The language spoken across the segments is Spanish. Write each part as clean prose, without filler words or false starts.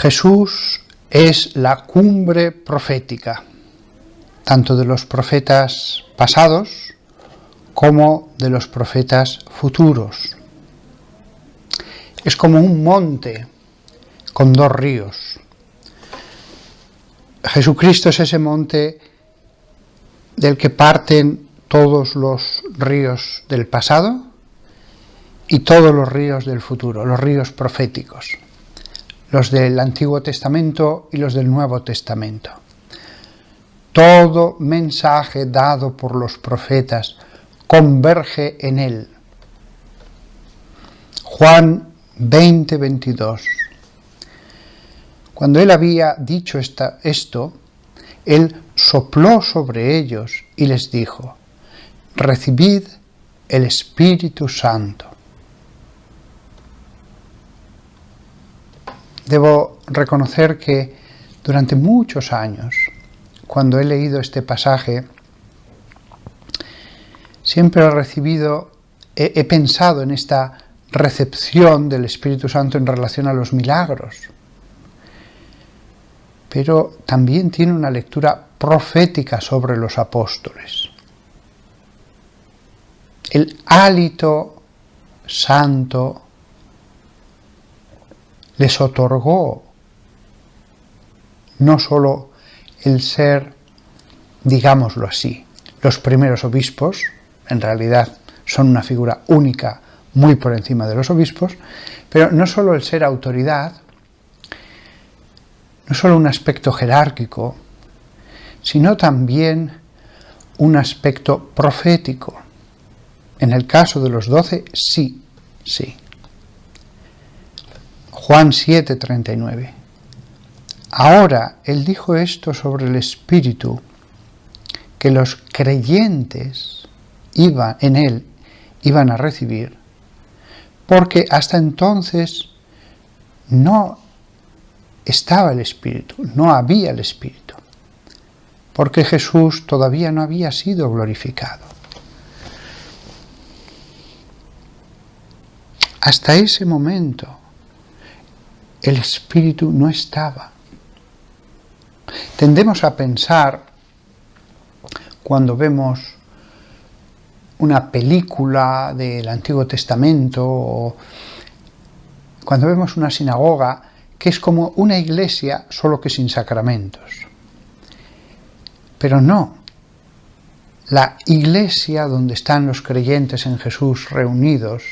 Jesús es la cumbre profética, tanto de los profetas pasados como de los profetas futuros. Es como un monte con dos ríos. Jesucristo es ese monte del que parten todos los ríos del pasado y todos los ríos del futuro, los ríos proféticos, los del Antiguo Testamento y los del Nuevo Testamento. Todo mensaje dado por los profetas converge en él. Juan 20:22. Cuando él había dicho esto, él sopló sobre ellos y les dijo: recibid el Espíritu Santo. Debo reconocer que durante muchos años, cuando he leído este pasaje, siempre he pensado en esta recepción del Espíritu Santo en relación a los milagros. Pero también tiene una lectura profética sobre los apóstoles. El hálito santo les otorgó no solo el ser, digámoslo así, los primeros obispos, en realidad son una figura única muy por encima de los obispos, pero no solo el ser autoridad, no solo un aspecto jerárquico, sino también un aspecto profético. En el caso de los 12, sí. Juan 7:39. Ahora, él dijo esto sobre el Espíritu, que los creyentes en él iban a recibir, porque hasta entonces no estaba el Espíritu, no había el Espíritu, porque Jesús todavía no había sido glorificado. Hasta ese momento, el Espíritu no estaba. Tendemos a pensar, cuando vemos una película del Antiguo Testamento o cuando vemos una sinagoga, que es como una iglesia, solo que sin sacramentos. Pero no. La iglesia donde están los creyentes en Jesús reunidos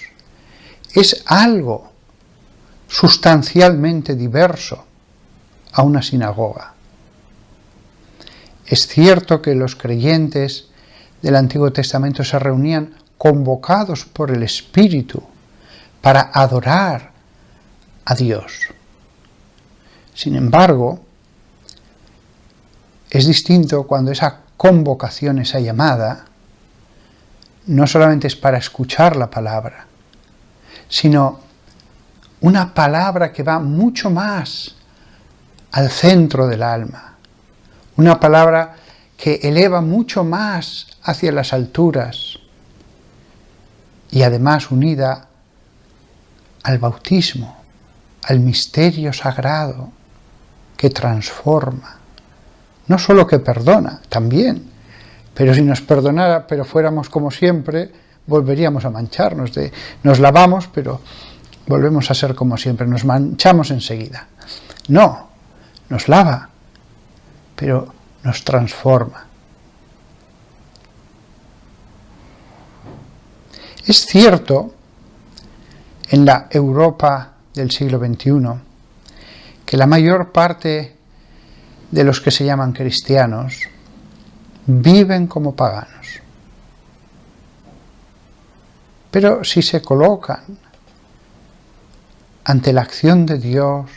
es algo sustancialmente diverso a una sinagoga. Es cierto que los creyentes del Antiguo Testamento se reunían convocados por el Espíritu para adorar a Dios. Sin embargo, es distinto cuando esa convocación, esa llamada, no solamente es para escuchar la palabra, sino una palabra que va mucho más al centro del alma, una palabra que eleva mucho más hacia las alturas y además unida al bautismo, al misterio sagrado que transforma, no solo que perdona, también, pero si nos perdonara, pero fuéramos como siempre, volveríamos a mancharnos. Nos lavamos, pero volvemos a ser como siempre, nos manchamos enseguida. No, nos lava, pero nos transforma. Es cierto, en la Europa del siglo XXI, que la mayor parte de los que se llaman cristianos viven como paganos. Pero si se colocan ante la acción de Dios,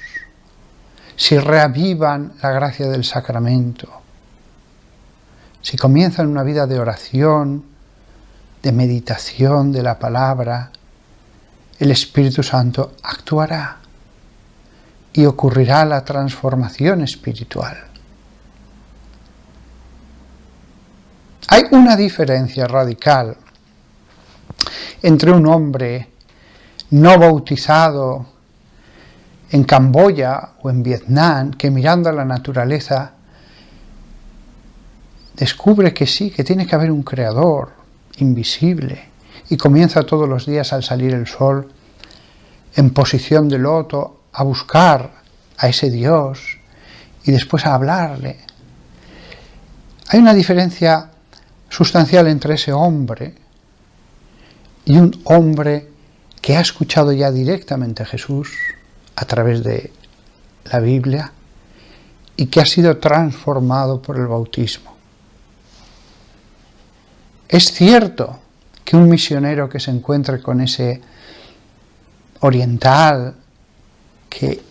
si reavivan la gracia del sacramento, si comienzan una vida de oración, de meditación de la palabra, el Espíritu Santo actuará y ocurrirá la transformación espiritual. Hay una diferencia radical entre un hombre no bautizado en Camboya o en Vietnam, que mirando a la naturaleza descubre que sí, que tiene que haber un creador invisible, y comienza todos los días al salir el sol, en posición de loto, a buscar a ese Dios y después a hablarle. Hay una diferencia sustancial entre ese hombre y un hombre que ha escuchado ya directamente a Jesús a través de la Biblia y que ha sido transformado por el bautismo. Es cierto que un misionero que se encuentre con ese oriental que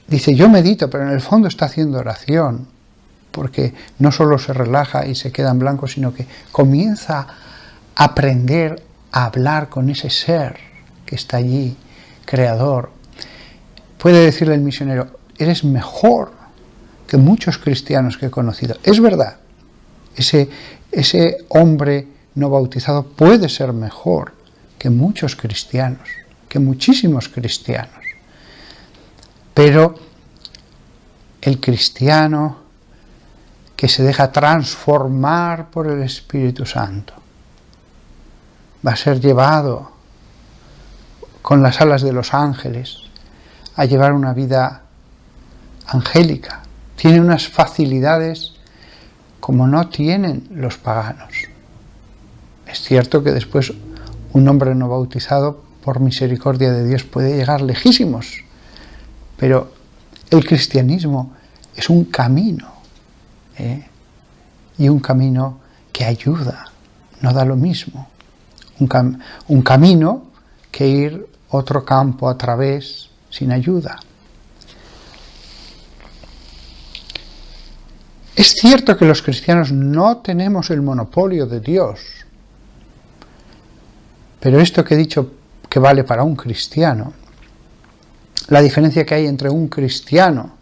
dice yo medito, pero en el fondo está haciendo oración, porque no solo se relaja y se queda en blanco, sino que comienza a aprender a hablar con ese ser que está allí, creador. Puede decirle el misionero, eres mejor que muchos cristianos que he conocido. Es verdad, ese hombre no bautizado puede ser mejor que muchos cristianos, que muchísimos cristianos. Pero el cristiano que se deja transformar por el Espíritu Santo va a ser llevado con las alas de los ángeles a llevar una vida angélica. Tiene unas facilidades como no tienen los paganos. Es cierto que después un hombre no bautizado, por misericordia de Dios, puede llegar lejísimos, pero el cristianismo es un camino, y un camino que ayuda, no da lo mismo. Un camino que ir otro campo a través sin ayuda. Es cierto que los cristianos no tenemos el monopolio de Dios, pero esto que he dicho que vale para un cristiano, la diferencia que hay entre un cristiano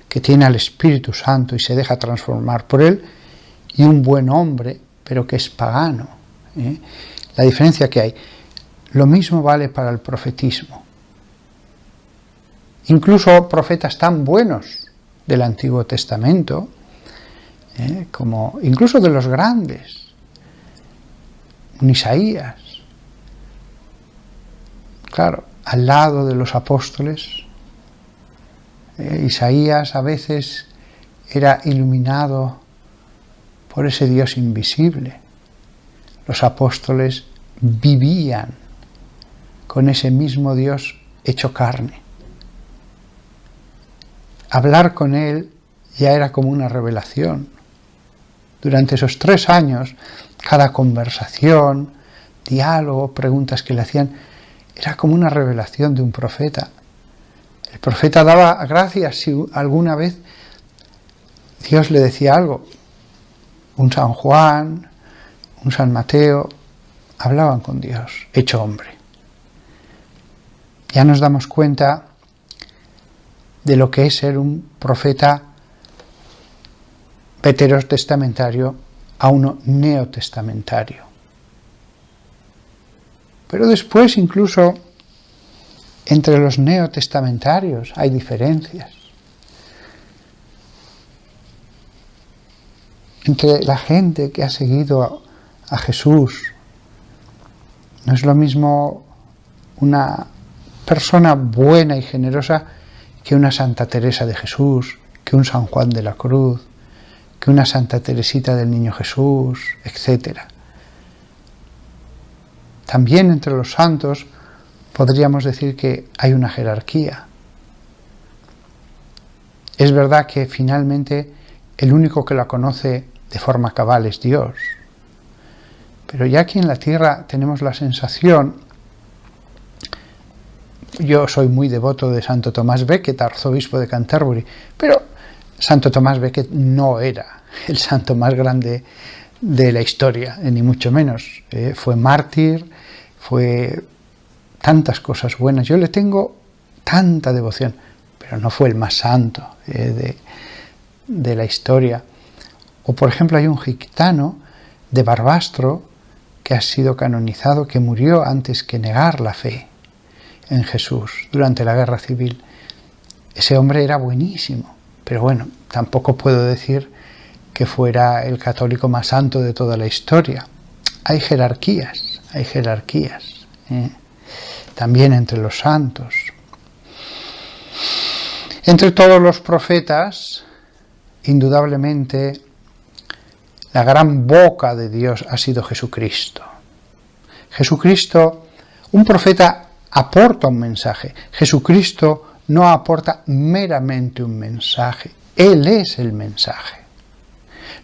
que tiene al Espíritu Santo y se deja transformar por él y un buen hombre, pero que es pagano, la diferencia que hay. Lo mismo vale para el profetismo. Incluso profetas tan buenos del Antiguo Testamento, como incluso de los grandes, un Isaías, claro, al lado de los apóstoles. Isaías a veces era iluminado por ese Dios invisible. Los apóstoles vivían con ese mismo Dios hecho carne. Hablar con Él ya era como una revelación. Durante esos 3 años, cada conversación, diálogo, preguntas que le hacían, era como una revelación de un profeta. El profeta daba gracias si alguna vez Dios le decía algo. Un San Juan, un San Mateo, hablaban con Dios, hecho hombre. Ya nos damos cuenta de lo que es ser un profeta veterotestamentario a uno neotestamentario. Pero después incluso entre los neotestamentarios hay diferencias. Entre la gente que ha seguido a Jesús, no es lo mismo una persona buena y generosa que una Santa Teresa de Jesús, que un San Juan de la Cruz, que una Santa Teresita del Niño Jesús, etc. También entre los santos podríamos decir que hay una jerarquía. Es verdad que finalmente el único que la conoce de forma cabal es Dios. Pero ya aquí en la tierra tenemos la sensación, yo soy muy devoto de Santo Tomás Becket, arzobispo de Canterbury, pero Santo Tomás Becket no era el santo más grande de la historia, ni mucho menos. Fue mártir, fue tantas cosas buenas. Yo le tengo tanta devoción, pero no fue el más santo de la historia. O por ejemplo hay un gitano de Barbastro que ha sido canonizado, que murió antes que negar la fe en Jesús durante la guerra civil. Ese hombre era buenísimo, pero bueno, tampoco puedo decir que fuera el católico más santo de toda la historia. Hay jerarquías, también entre los santos. Entre todos los profetas, indudablemente, la gran boca de Dios ha sido Jesucristo. Jesucristo, un profeta aporta un mensaje. Jesucristo no aporta meramente un mensaje. Él es el mensaje.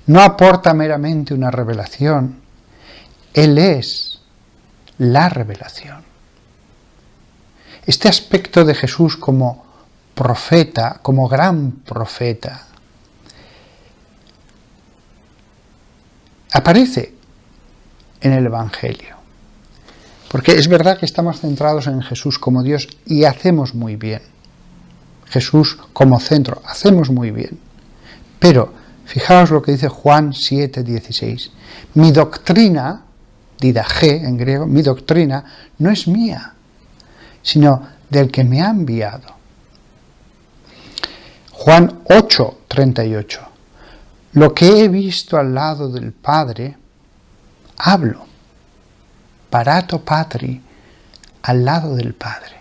No aporta meramente una revelación. Él es la revelación. Este aspecto de Jesús como profeta, como gran profeta, aparece en el Evangelio. Porque es verdad que estamos centrados en Jesús como Dios y hacemos muy bien. Jesús como centro, hacemos muy bien. Pero fijaos lo que dice Juan 7:16. Mi doctrina, didaché en griego, mi doctrina no es mía, sino del que me ha enviado. Juan 8:38. Lo que he visto al lado del Padre, hablo. Parato patri, al lado del Padre.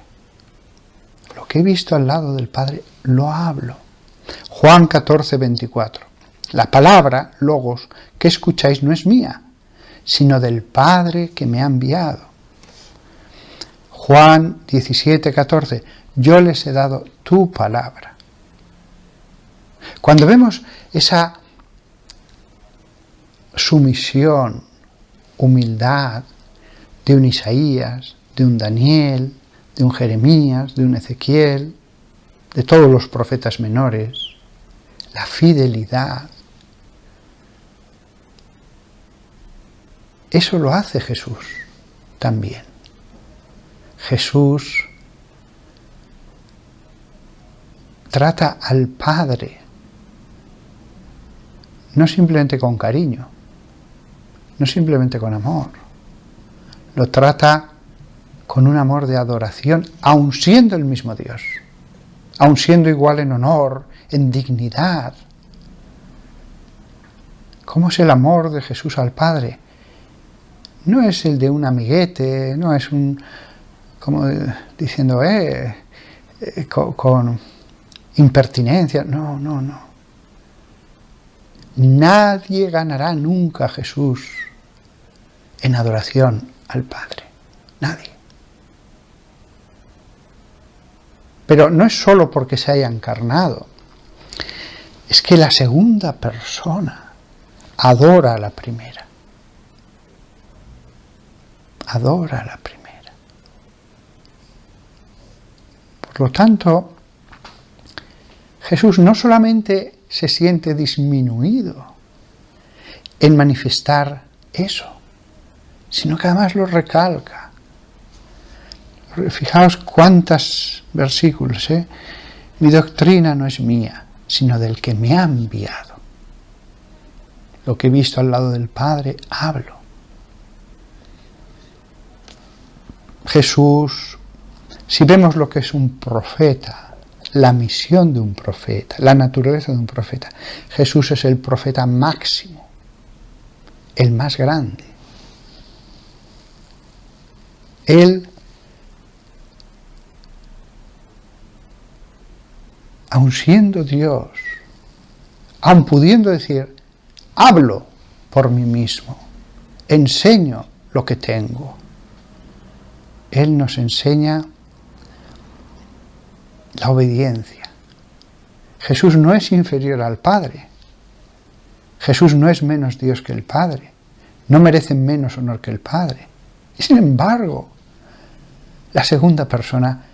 Lo que he visto al lado del Padre, lo hablo. Juan 14:24. La palabra, logos, que escucháis no es mía, sino del Padre que me ha enviado. Juan 17:14. Yo les he dado tu palabra. Cuando vemos esa sumisión, humildad de un Isaías, de un Daniel, de un Jeremías, de un Ezequiel, de todos los profetas menores, la fidelidad, eso lo hace Jesús también. Jesús trata al Padre no simplemente con cariño, no simplemente con amor, lo trata con un amor de adoración, aun siendo el mismo Dios, aun siendo igual en honor, en dignidad. ¿Cómo es el amor de Jesús al Padre? No es el de un amiguete, no es un, como diciendo, con impertinencia, no. Nadie ganará nunca a Jesús en adoración al Padre. Nadie. Pero no es solo porque se haya encarnado. Es que la segunda persona adora a la primera. Adora a la primera. Por lo tanto, Jesús no solamente se siente disminuido en manifestar eso, sino que además lo recalca. Fijaos cuántos versículos, Mi doctrina no es mía, sino del que me ha enviado. Lo que he visto al lado del Padre, hablo. Jesús, si vemos lo que es un profeta, la misión de un profeta, la naturaleza de un profeta, Jesús es el profeta máximo, el más grande. Él, aun siendo Dios, aun pudiendo decir, hablo por mí mismo, enseño lo que tengo, Él nos enseña la obediencia. Jesús no es inferior al Padre. Jesús no es menos Dios que el Padre. No merece menos honor que el Padre. Y sin embargo, la segunda persona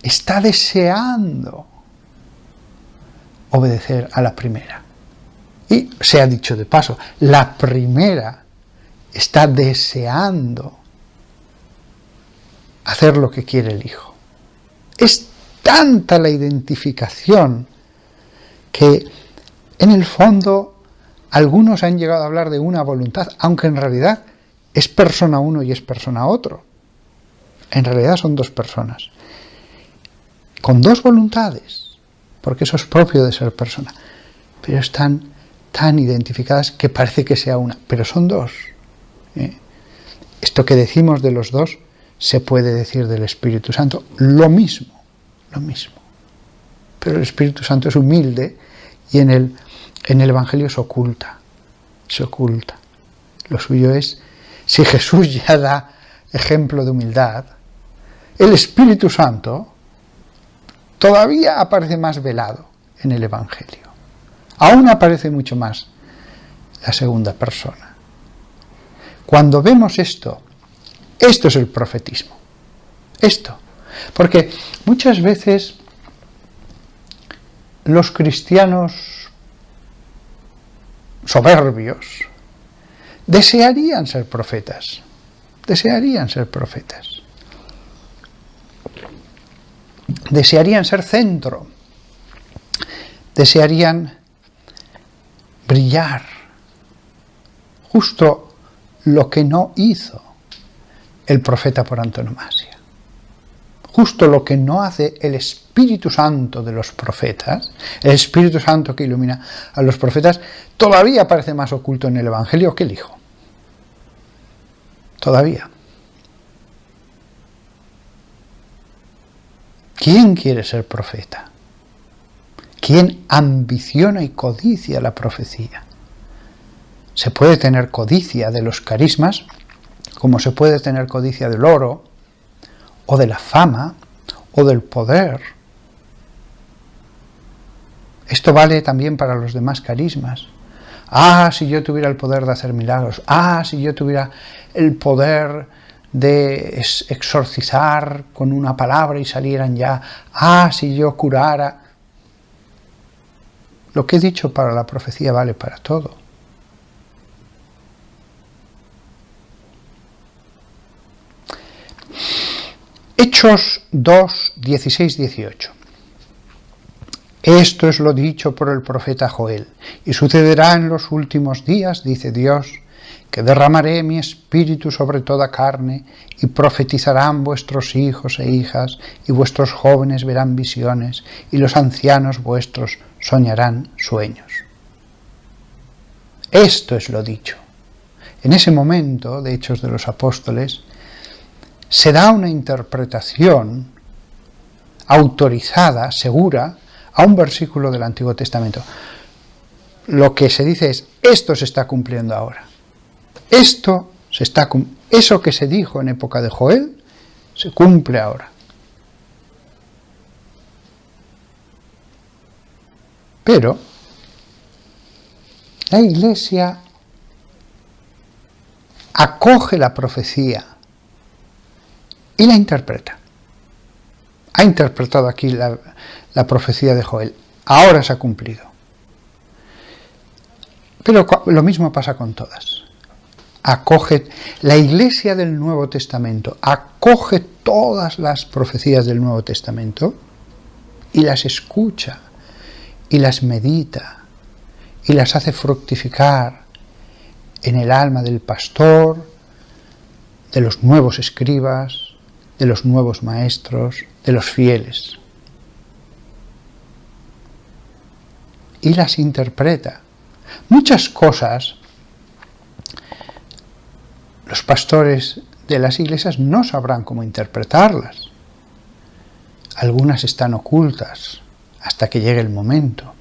está deseando obedecer a la primera. Y se ha dicho de paso, la primera está deseando hacer lo que quiere el Hijo. Es tanta la identificación que en el fondo algunos han llegado a hablar de una voluntad, aunque en realidad es persona uno y es persona otro. En realidad son dos personas. con dos voluntades, porque eso es propio de ser persona, pero están tan identificadas que parece que sea una, pero son dos. Esto que decimos de los dos se puede decir del Espíritu Santo, lo mismo, pero el Espíritu Santo es humilde y en el Evangelio se oculta. Lo suyo es, si Jesús ya da ejemplo de humildad, el Espíritu Santo todavía aparece más velado en el Evangelio. Aún aparece mucho más la segunda persona. Cuando vemos esto es el profetismo. Porque muchas veces los cristianos soberbios desearían ser profetas. Desearían ser centro. Desearían brillar. Justo lo que no hizo el profeta por antonomasia. Justo lo que no hace el Espíritu Santo de los profetas, el Espíritu Santo que ilumina a los profetas, todavía parece más oculto en el Evangelio que el Hijo. Todavía. ¿Quién quiere ser profeta? ¿Quién ambiciona y codicia la profecía? Se puede tener codicia de los carismas, como se puede tener codicia del oro, o de la fama, o del poder. Esto vale también para los demás carismas. Si yo tuviera el poder de hacer milagros. Si yo tuviera el poder de exorcizar con una palabra y salieran ya. Si yo curara. Lo que he dicho para la profecía vale para todo. Hechos 2, 16, 18. Esto es lo dicho por el profeta Joel, y sucederá en los últimos días, dice Dios, que derramaré mi espíritu sobre toda carne, y profetizarán vuestros hijos e hijas, y vuestros jóvenes verán visiones, y los ancianos vuestros soñarán sueños. Esto es lo dicho. En ese momento de Hechos de los Apóstoles, se da una interpretación autorizada, segura, a un versículo del Antiguo Testamento. Lo que se dice es, esto se está cumpliendo ahora. Eso que se dijo en época de Joel, se cumple ahora. Pero la Iglesia acoge la profecía y la interpreta. Ha interpretado aquí la profecía de Joel. Ahora se ha cumplido. Pero lo mismo pasa con todas. La Iglesia del Nuevo Testamento acoge todas las profecías del Nuevo Testamento y las escucha y las medita y las hace fructificar en el alma del pastor, de los nuevos escribas, de los nuevos maestros, de los fieles. Y las interpreta. Muchas cosas los pastores de las iglesias no sabrán cómo interpretarlas. Algunas están ocultas hasta que llegue el momento.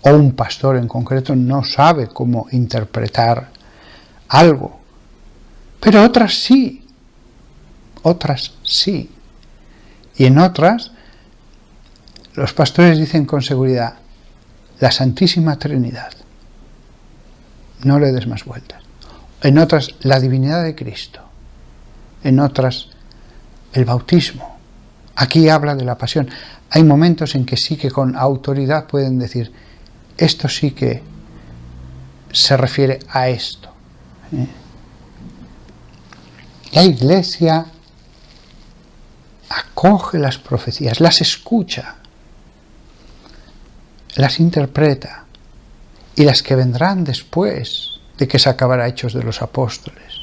O un pastor en concreto no sabe cómo interpretar algo. Pero otras sí. Y en otras, los pastores dicen con seguridad, la Santísima Trinidad. No le des más vueltas. En otras, la divinidad de Cristo. En otras, el bautismo. Aquí habla de la pasión. Hay momentos en que sí que con autoridad pueden decir, esto sí que se refiere a esto. La Iglesia acoge las profecías, las escucha, las interpreta, y las que vendrán después de que se acabara Hechos de los Apóstoles,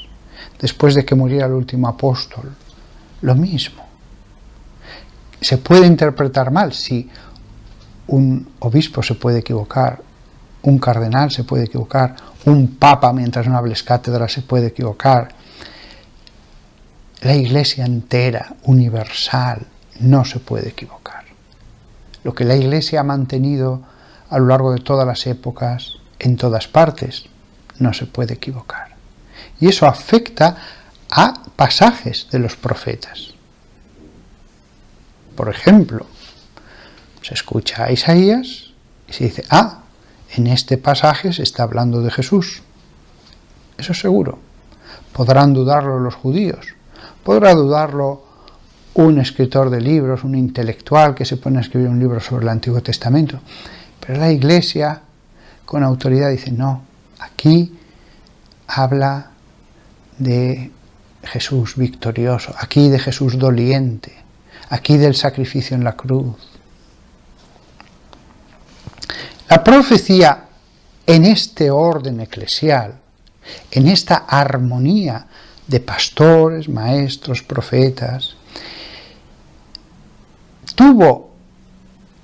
después de que muriera el último apóstol, lo mismo. se puede interpretar mal. Si un obispo se puede equivocar, un cardenal se puede equivocar, un papa mientras no hables cátedra se puede equivocar, la Iglesia entera, universal, no se puede equivocar. Lo que la Iglesia ha mantenido a lo largo de todas las épocas, en todas partes, no se puede equivocar. Y eso afecta a pasajes de los profetas. Por ejemplo, se escucha a Isaías y se dice, en este pasaje se está hablando de Jesús. Eso es seguro. Podrán dudarlo los judíos, podrá dudarlo un escritor de libros, un intelectual que se pone a escribir un libro sobre el Antiguo Testamento, pero la Iglesia con autoridad dice, no, aquí habla de Jesús victorioso, aquí de Jesús doliente, aquí del sacrificio en la cruz. La profecía en este orden eclesial, en esta armonía de pastores, maestros, profetas, tuvo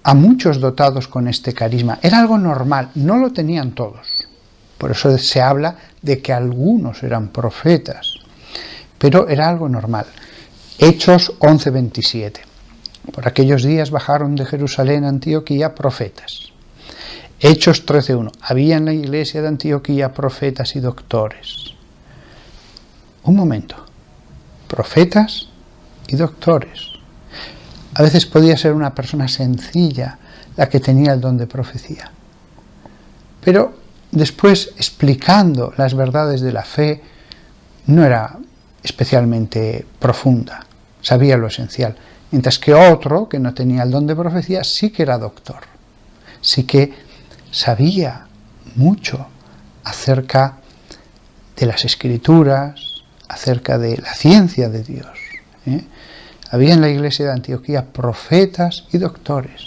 a muchos dotados con este carisma. Era algo normal, no lo tenían todos. Por eso se habla de que algunos eran profetas, pero era algo normal. Hechos 11:27. Por aquellos días bajaron de Jerusalén a Antioquía profetas. Hechos 13:1. Había en la iglesia de Antioquía profetas y doctores. Un momento. Profetas y doctores. A veces podía ser una persona sencilla la que tenía el don de profecía. Pero después, explicando las verdades de la fe, no era especialmente profunda. Sabía lo esencial. Mientras que otro, que no tenía el don de profecía, sí que era doctor. Sí que sabía mucho acerca de las Escrituras, acerca de la ciencia de Dios. Había en la iglesia de Antioquía profetas y doctores.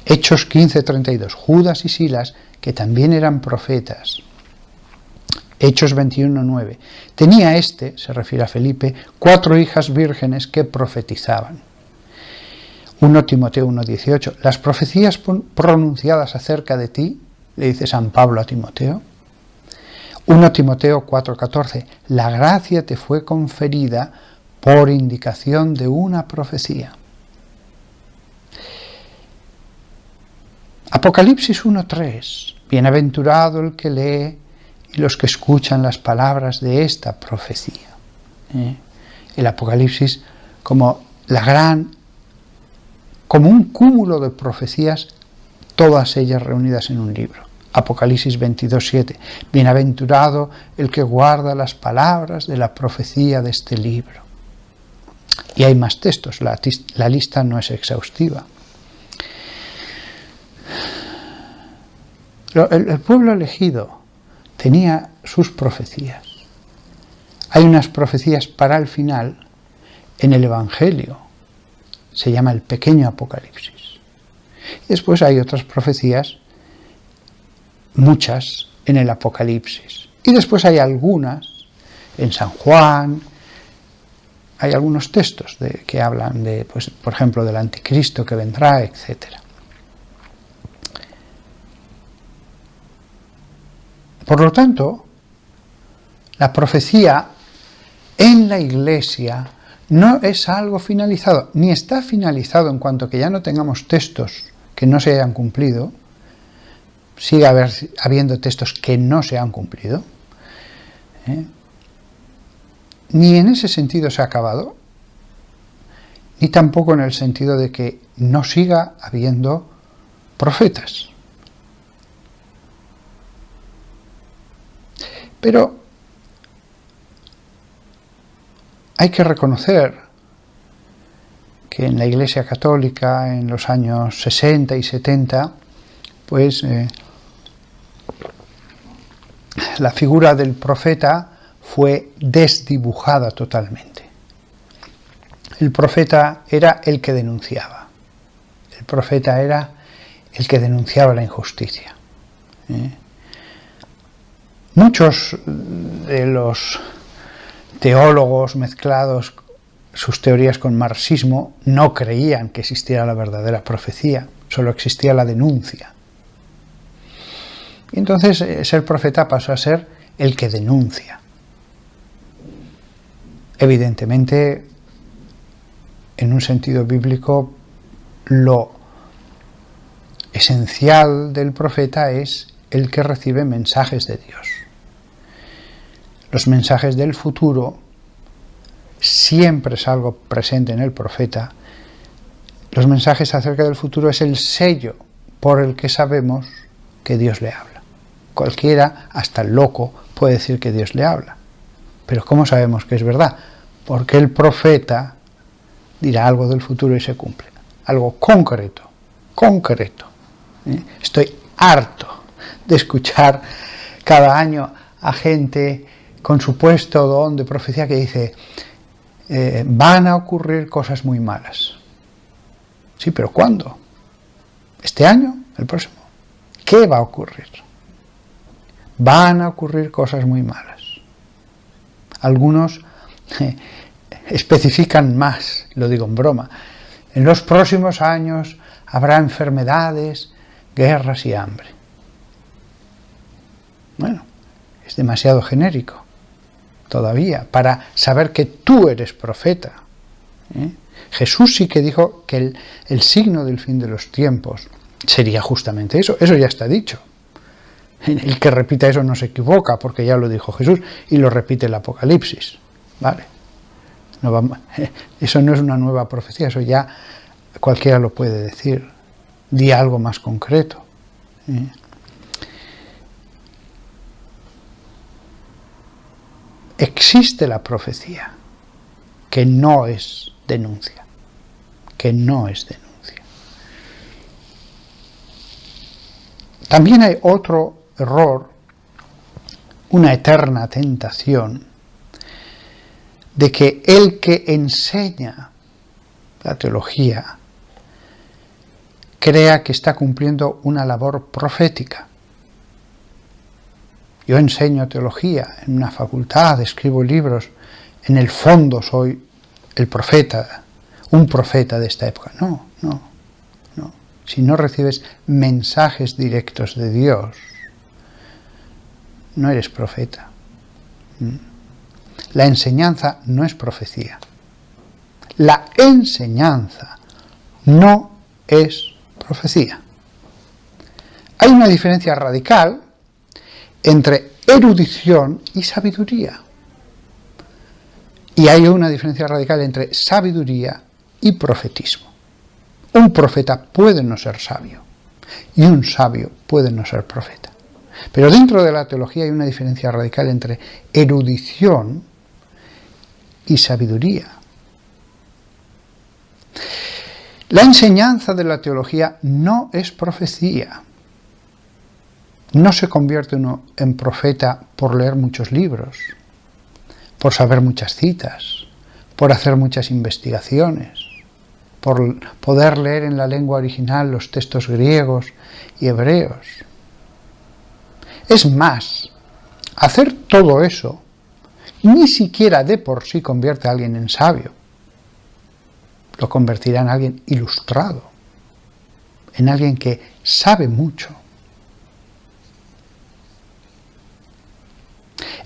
Hechos 15:32. Judas y Silas, que también eran profetas. Hechos 21:9. Tenía se refiere a Felipe, 4 hijas vírgenes que profetizaban. 1 Timoteo 1:18. Las profecías pronunciadas acerca de ti, le dice San Pablo a Timoteo. 1 Timoteo 4:14. La gracia te fue conferida por indicación de una profecía. Apocalipsis 1:3. Bienaventurado el que lee y los que escuchan las palabras de esta profecía. El Apocalipsis como un cúmulo de profecías, todas ellas reunidas en un libro. Apocalipsis 22:7. Bienaventurado el que guarda las palabras de la profecía de este libro. Y hay más textos, la lista no es exhaustiva. El pueblo elegido tenía sus profecías. Hay unas profecías para el final en el Evangelio. Se llama el pequeño Apocalipsis. Y después hay otras profecías, muchas, en el Apocalipsis. Y después hay algunas en San Juan. Hay algunos textos que hablan de, por ejemplo, del anticristo que vendrá, etc. Por lo tanto, la profecía en la Iglesia no es algo finalizado, ni está finalizado en cuanto que ya no tengamos textos que no se hayan cumplido. Sigue habiendo textos que no se han cumplido. Ni en ese sentido se ha acabado, ni tampoco en el sentido de que no siga habiendo profetas. Pero hay que reconocer que en la Iglesia Católica, en los años 60 y 70, pues la figura del profeta fue desdibujada totalmente. El profeta era el que denunciaba. El profeta era el que denunciaba la injusticia. Muchos de los teólogos mezclados sus teorías con marxismo, no creían que existiera la verdadera profecía, solo existía la denuncia. Y entonces ser profeta pasó a ser el que denuncia. Evidentemente, en un sentido bíblico, lo esencial del profeta es el que recibe mensajes de Dios. Los mensajes del futuro siempre es algo presente en el profeta. Los mensajes acerca del futuro es el sello por el que sabemos que Dios le habla. Cualquiera, hasta el loco, puede decir que Dios le habla. Pero ¿cómo sabemos que es verdad? Porque el profeta dirá algo del futuro y se cumple. Algo concreto. Estoy harto de escuchar cada año a gente con supuesto don de profecía que dice van a ocurrir cosas muy malas. Sí, pero ¿cuándo? ¿Este año? ¿El próximo? ¿Qué va a ocurrir? Van a ocurrir cosas muy malas. Algunos especifican más, lo digo en broma. En los próximos años habrá enfermedades, guerras y hambre. Bueno, es demasiado genérico todavía para saber que tú eres profeta. Jesús sí que dijo que el signo del fin de los tiempos sería justamente eso. Eso ya está dicho. El que repita eso no se equivoca, porque ya lo dijo Jesús y lo repite el Apocalipsis. ¿Vale? Eso no es una nueva profecía, eso ya cualquiera lo puede decir. Di algo más concreto. Existe la profecía, que no es denuncia. También hay otro error, una eterna tentación, de que el que enseña la teología crea que está cumpliendo una labor profética. Yo enseño teología en una facultad, escribo libros, en el fondo soy el profeta, un profeta de esta época. No. Si no recibes mensajes directos de Dios, no eres profeta. La enseñanza no es profecía. La enseñanza no es profecía. Hay una diferencia radical entre erudición y sabiduría. Y hay una diferencia radical entre sabiduría y profetismo. Un profeta puede no ser sabio y un sabio puede no ser profeta. Pero dentro de la teología hay una diferencia radical entre erudición y sabiduría. La enseñanza de la teología no es profecía. No se convierte uno en profeta por leer muchos libros, por saber muchas citas, por hacer muchas investigaciones, por poder leer en la lengua original los textos griegos y hebreos. Es más, hacer todo eso ni siquiera de por sí convierte a alguien en sabio. Lo convertirá en alguien ilustrado, en alguien que sabe mucho.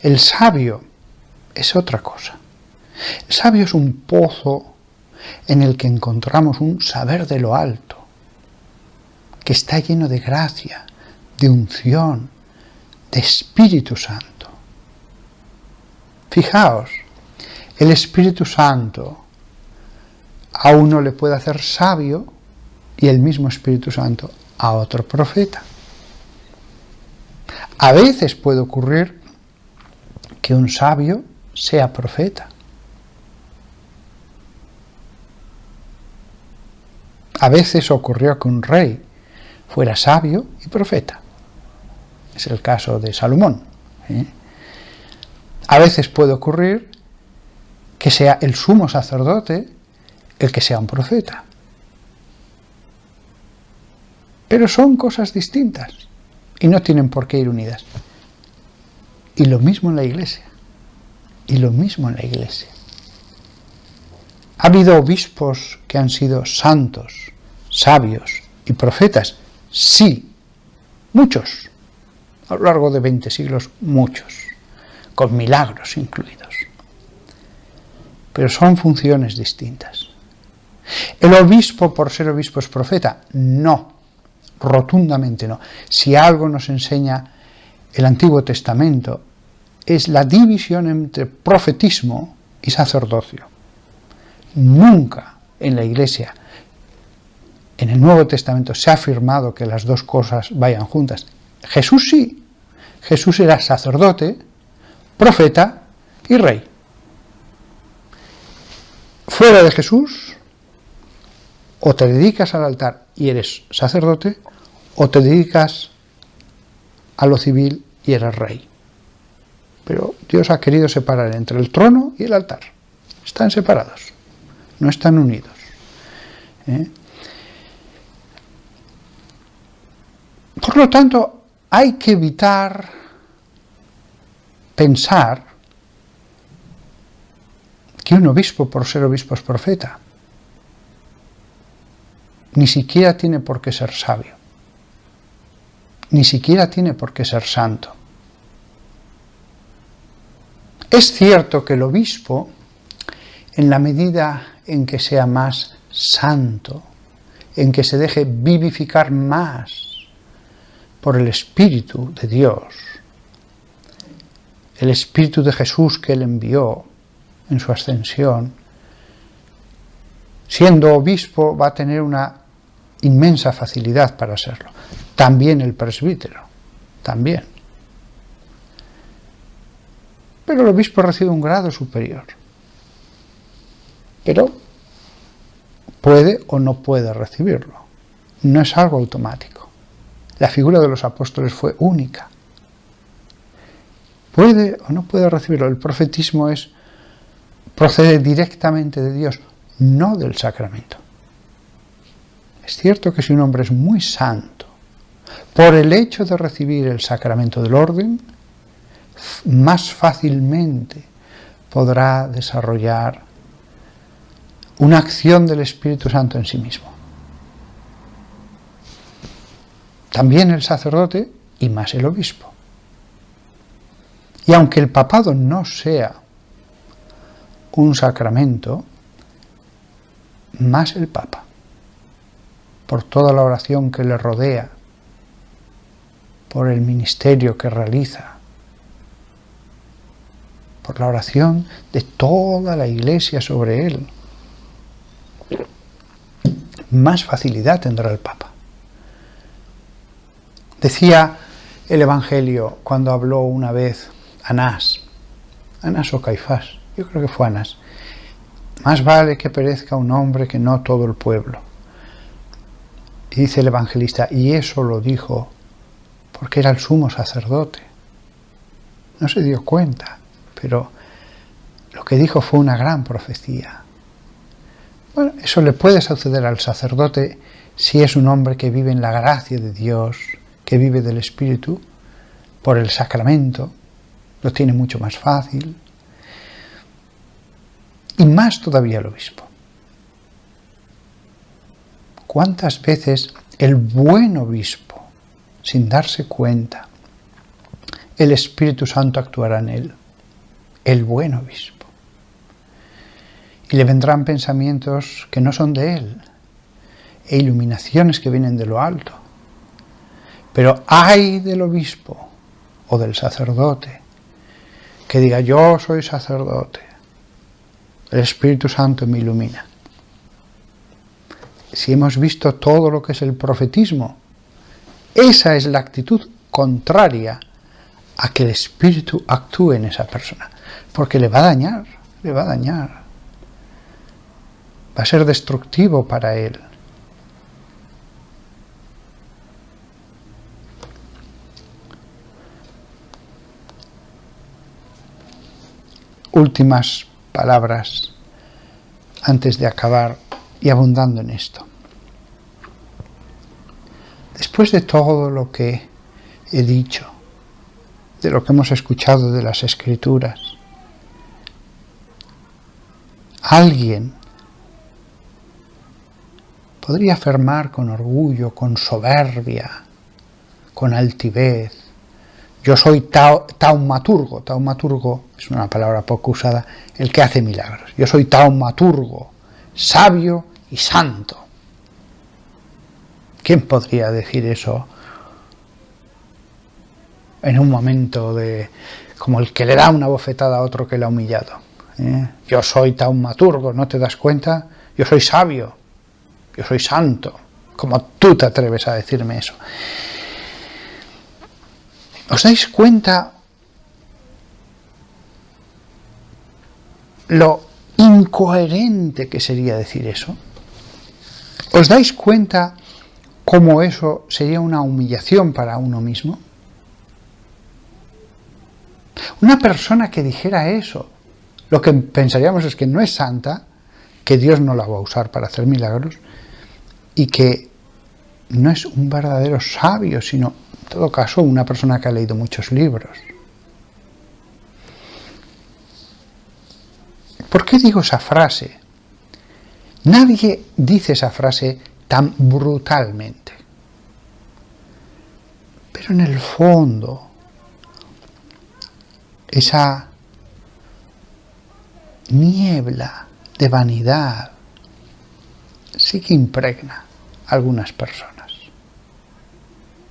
El sabio es otra cosa. El sabio es un pozo en el que encontramos un saber de lo alto, que está lleno de gracia, de unción, de Espíritu Santo. Fijaos, el Espíritu Santo a uno le puede hacer sabio y el mismo Espíritu Santo a otro profeta. A veces puede ocurrir que un sabio sea profeta. A veces ocurrió que un rey fuera sabio y profeta. Es el caso de Salomón. A veces puede ocurrir que sea el sumo sacerdote el que sea un profeta. Pero son cosas distintas y no tienen por qué ir unidas. Y lo mismo en la Iglesia. ¿Ha habido obispos que han sido santos, sabios y profetas? Sí, muchos. A lo largo de 20 siglos, muchos, con milagros incluidos. Pero son funciones distintas. ¿El obispo, por ser obispo, es profeta? No, rotundamente no. Si algo nos enseña el Antiguo Testamento, es la división entre profetismo y sacerdocio. Nunca en la Iglesia, en el Nuevo Testamento, se ha afirmado que las dos cosas vayan juntas. Jesús sí. Jesús era sacerdote, profeta y rey. Fuera de Jesús, o te dedicas al altar y eres sacerdote, o te dedicas a lo civil y eres rey. Pero Dios ha querido separar entre el trono y el altar. Están separados, no están unidos. Por lo tanto, hay que evitar pensar que un obispo, por ser obispo, es profeta. Ni siquiera tiene por qué ser sabio. Ni siquiera tiene por qué ser santo. Es cierto que el obispo, en la medida en que sea más santo, en que se deje vivificar más por el Espíritu de Dios, el Espíritu de Jesús que Él envió en su ascensión, siendo obispo va a tener una inmensa facilidad para serlo. También el presbítero, también. Pero el obispo recibe un grado superior. Pero puede o no puede recibirlo. No es algo automático. La figura de los apóstoles fue única. Puede o no puede recibirlo. El profetismo procede directamente de Dios, no del sacramento. Es cierto que si un hombre es muy santo, por el hecho de recibir el sacramento del orden, más fácilmente podrá desarrollar una acción del Espíritu Santo en sí mismo. También el sacerdote y más el obispo. Y aunque el papado no sea un sacramento, más el Papa, por toda la oración que le rodea, por el ministerio que realiza, por la oración de toda la Iglesia sobre él, más facilidad tendrá el Papa. Decía el Evangelio cuando habló una vez Anás o Caifás, yo creo que fue Anás: más vale que perezca un hombre que no todo el pueblo. Y dice el evangelista, y eso lo dijo porque era el sumo sacerdote. No se dio cuenta, pero lo que dijo fue una gran profecía. Bueno, eso le puede suceder al sacerdote si es un hombre que vive en la gracia de Dios, que vive del Espíritu, por el sacramento, lo tiene mucho más fácil. Y más todavía el obispo. ¿Cuántas veces el buen obispo, sin darse cuenta, el Espíritu Santo actuará en él? El buen obispo. Y le vendrán pensamientos que no son de él, e iluminaciones que vienen de lo alto. Pero ay del obispo o del sacerdote que diga, yo soy sacerdote, el Espíritu Santo me ilumina. Si hemos visto todo lo que es el profetismo, esa es la actitud contraria a que el Espíritu actúe en esa persona, porque le va a dañar, va a ser destructivo para él. Últimas palabras antes de acabar y abundando en esto. Después de todo lo que he dicho, de lo que hemos escuchado de las Escrituras, alguien podría afirmar con orgullo, con soberbia, con altivez: yo soy taumaturgo. Taumaturgo es una palabra poco usada, el que hace milagros. Yo soy taumaturgo, sabio y santo. ¿Quién podría decir eso en un momento como el que le da una bofetada a otro que le ha humillado? Yo soy taumaturgo, ¿no te das cuenta? Yo soy sabio, yo soy santo. ¿Cómo tú te atreves a decirme eso? ¿Os dais cuenta lo incoherente que sería decir eso? ¿Os dais cuenta cómo eso sería una humillación para uno mismo? Una persona que dijera eso, lo que pensaríamos es que no es santa, que Dios no la va a usar para hacer milagros, y que no es un verdadero sabio, sino, en todo caso, una persona que ha leído muchos libros. ¿Por qué digo esa frase? Nadie dice esa frase tan brutalmente. Pero en el fondo, esa niebla de vanidad sí que impregna a algunas personas.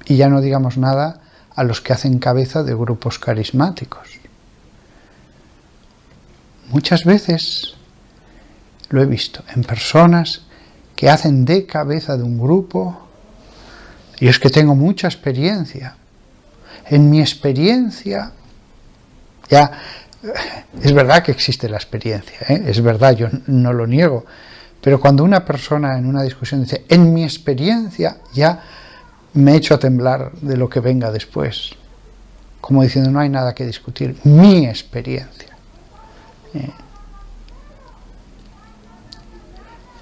Y ya no digamos nada a los que hacen cabeza de grupos carismáticos. Muchas veces lo he visto en personas que hacen de cabeza de un grupo, y es que tengo mucha experiencia. En mi experiencia, ya es verdad que existe la experiencia, es verdad, yo no lo niego, pero cuando una persona en una discusión dice, en mi experiencia, ya me echo a temblar de lo que venga después, como diciendo, no hay nada que discutir, mi experiencia.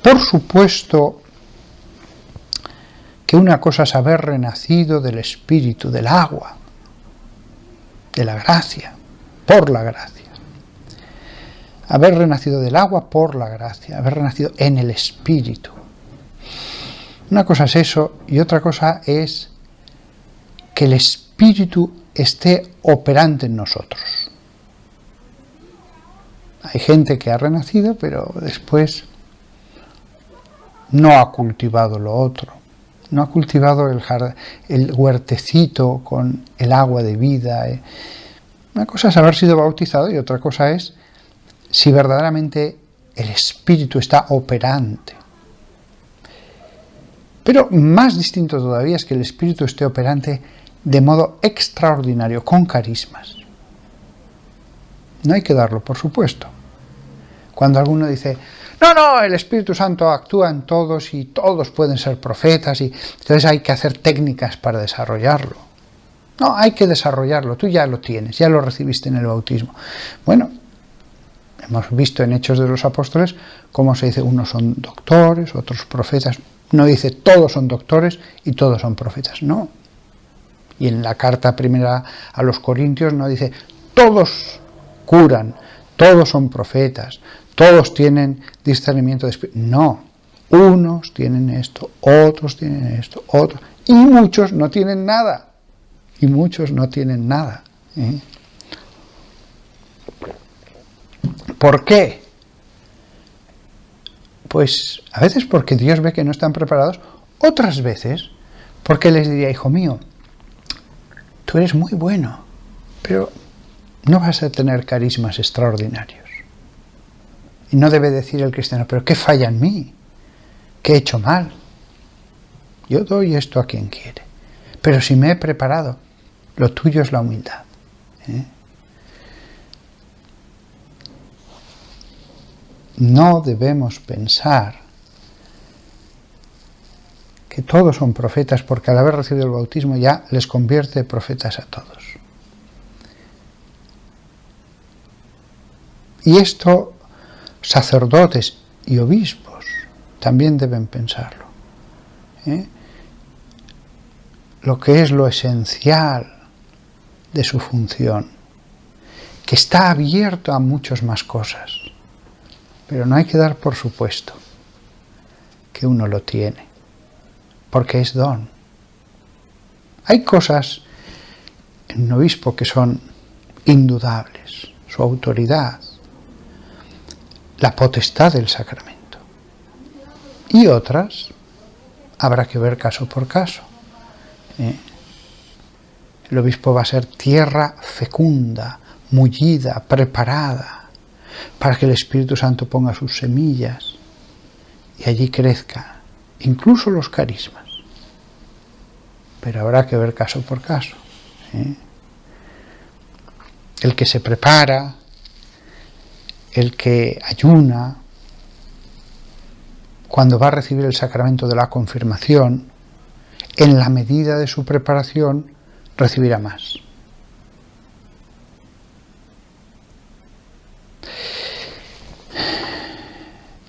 Por supuesto que una cosa es haber renacido del Espíritu, del agua, de la gracia, por la gracia. Haber renacido del agua por la gracia, haber renacido en el Espíritu. Una cosa es eso, y otra cosa es que el Espíritu esté operante en nosotros. Hay gente que ha renacido, pero después no ha cultivado lo otro. No ha cultivado el huertecito con el agua de vida. Una cosa es haber sido bautizado y otra cosa es si verdaderamente el Espíritu está operante. Pero más distinto todavía es que el Espíritu esté operante de modo extraordinario, con carismas. No hay que darlo, por supuesto. Cuando alguno dice, no, el Espíritu Santo actúa en todos y todos pueden ser profetas, y entonces hay que hacer técnicas para desarrollarlo. No, hay que desarrollarlo, tú ya lo tienes, ya lo recibiste en el bautismo. Bueno, hemos visto en Hechos de los Apóstoles cómo se dice, unos son doctores, otros profetas. No dice todos son doctores y todos son profetas, no. Y en la carta primera a los Corintios no dice todos curan, todos son profetas, todos tienen discernimiento de espíritu. No, unos tienen esto, otros tienen esto, otros, y muchos no tienen nada. Y muchos no tienen nada. ¿Por qué? Pues a veces porque Dios ve que no están preparados, otras veces porque les diría, hijo mío, tú eres muy bueno, pero no vas a tener carismas extraordinarios. Y no debe decir el cristiano, pero ¿qué falla en mí? ¿Qué he hecho mal? Yo doy esto a quien quiere. Pero si me he preparado, lo tuyo es la humildad. No debemos pensar que todos son profetas porque al haber recibido el bautismo ya les convierte profetas a todos. Y esto sacerdotes y obispos también deben pensarlo. Lo que es lo esencial de su función, que está abierto a muchas más cosas. Pero no hay que dar por supuesto que uno lo tiene, porque es don. Hay cosas en un obispo que son indudables, su autoridad, la potestad del sacramento, y otras habrá que ver caso por caso. El obispo va a ser tierra fecunda, mullida, preparada, para que el Espíritu Santo ponga sus semillas y allí crezcan, incluso los carismas. Pero habrá que ver caso por caso. El que se prepara, el que ayuna, cuando va a recibir el sacramento de la confirmación, en la medida de su preparación, recibirá más.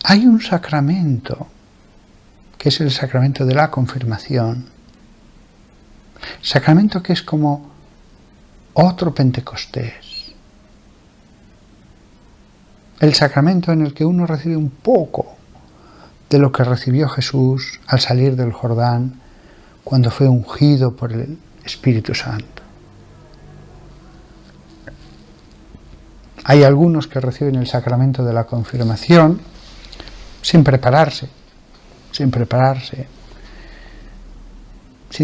Hay un sacramento, que es el sacramento de la confirmación, sacramento que es como otro Pentecostés, el sacramento en el que uno recibe un poco de lo que recibió Jesús al salir del Jordán cuando fue ungido por el Espíritu Santo. Hay algunos que reciben el sacramento de la confirmación sin prepararse, sin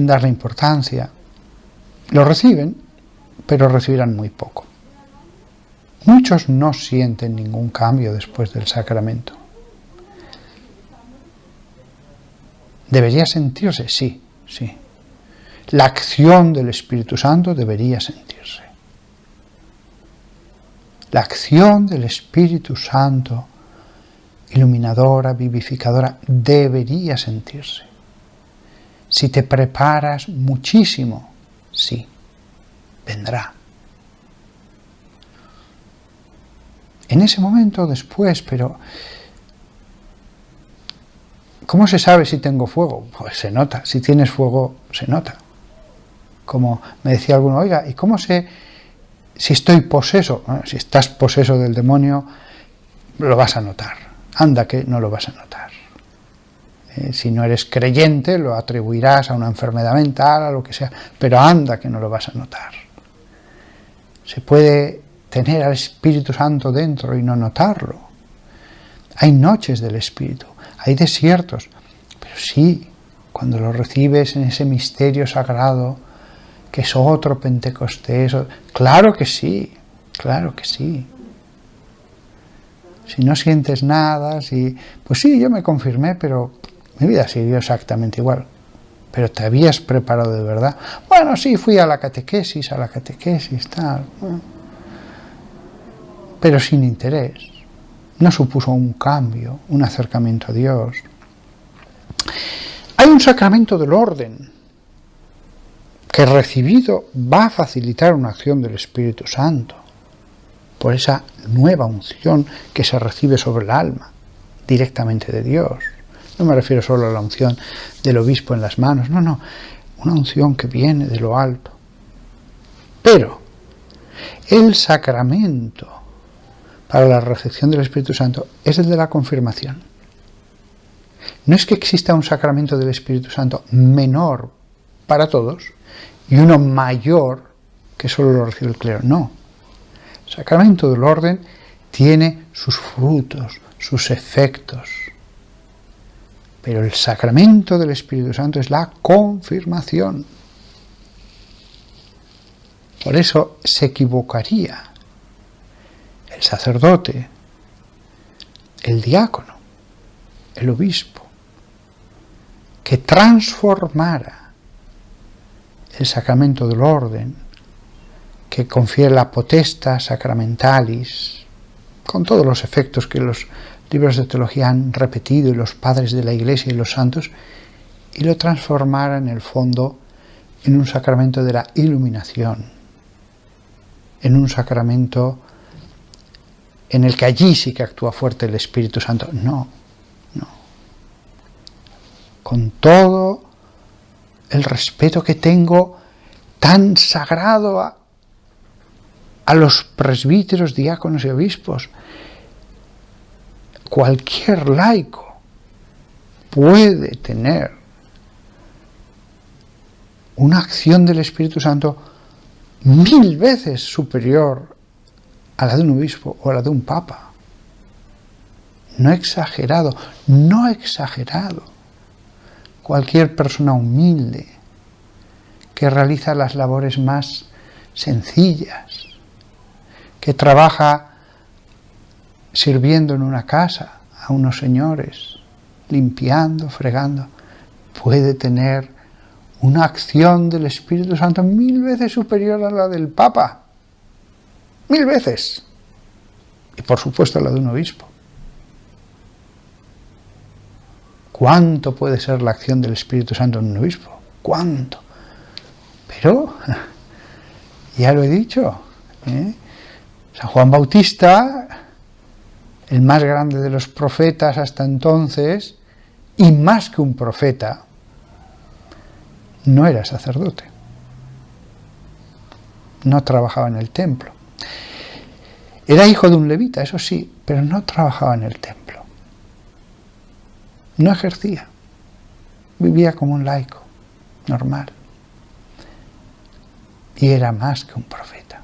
darle importancia. Lo reciben, pero recibirán muy poco. Muchos no sienten ningún cambio después del sacramento. ¿Debería sentirse? Sí. La acción del Espíritu Santo debería sentirse. La acción del Espíritu Santo, iluminadora, vivificadora, debería sentirse. Si te preparas muchísimo, sí, vendrá. En ese momento después, pero ¿cómo se sabe si tengo fuego? Pues se nota, si tienes fuego, se nota. Como me decía alguno, oiga, ¿y cómo sé si estoy poseso? Bueno, si estás poseso del demonio, lo vas a notar. Anda que no lo vas a notar. Si no eres creyente, lo atribuirás a una enfermedad mental, a lo que sea, pero anda que no lo vas a notar. Se puede tener al Espíritu Santo dentro y no notarlo. Hay noches del Espíritu, hay desiertos, pero sí, cuando lo recibes en ese misterio sagrado, que es otro Pentecostés, claro que sí, claro que sí. Si no sientes nada, pues sí, yo me confirmé, pero mi vida siguió exactamente igual. Pero te habías preparado de verdad. Bueno, sí, fui a la catequesis, tal. Pero sin interés. No supuso un cambio, un acercamiento a Dios. Hay un sacramento del orden, que recibido va a facilitar una acción del Espíritu Santo, por esa nueva unción que se recibe sobre el alma, directamente de Dios. No me refiero solo a la unción del obispo en las manos, no, una unción que viene de lo alto. Pero el sacramento para la recepción del Espíritu Santo es el de la confirmación. No es que exista un sacramento del Espíritu Santo menor para todos y uno mayor que solo lo recibe el clero, no. El sacramento del orden tiene sus frutos, sus efectos. Pero el sacramento del Espíritu Santo es la confirmación. Por eso se equivocaría el sacerdote, el diácono, el obispo, que transformara el sacramento del orden, que confiere la potesta sacramentalis, con todos los efectos que los libros de teología han repetido y los padres de la Iglesia y los santos, y lo transformara en el fondo en un sacramento de la iluminación, en un sacramento en el que allí sí que actúa fuerte el Espíritu Santo. No. Con todo el respeto que tengo tan sagrado a los presbíteros, diáconos y obispos, cualquier laico puede tener una acción del Espíritu Santo 1000 veces superior a la de un obispo o a la de un papa. No exagerado, no exagerado. Cualquier persona humilde que realiza las labores más sencillas, que trabaja sirviendo en una casa a unos señores, limpiando, fregando, puede tener una acción del Espíritu Santo 1000 veces superior a la del Papa. 1000 veces. Y por supuesto a la de un obispo. ¿Cuánto puede ser la acción del Espíritu Santo en un obispo? ¿Cuánto? Pero, ya lo he dicho, San Juan Bautista, el más grande de los profetas hasta entonces, y más que un profeta, no era sacerdote. No trabajaba en el templo. Era hijo de un levita, eso sí, pero no trabajaba en el templo. No ejercía. Vivía como un laico, normal. Y era más que un profeta.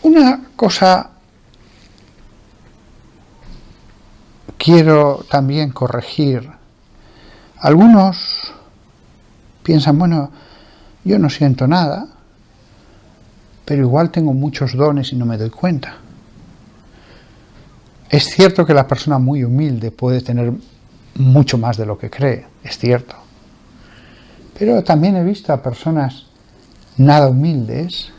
Una cosa quiero también corregir. Algunos piensan, bueno, yo no siento nada, pero igual tengo muchos dones y no me doy cuenta. Es cierto que la persona muy humilde puede tener mucho más de lo que cree, es cierto. Pero también he visto a personas nada humildes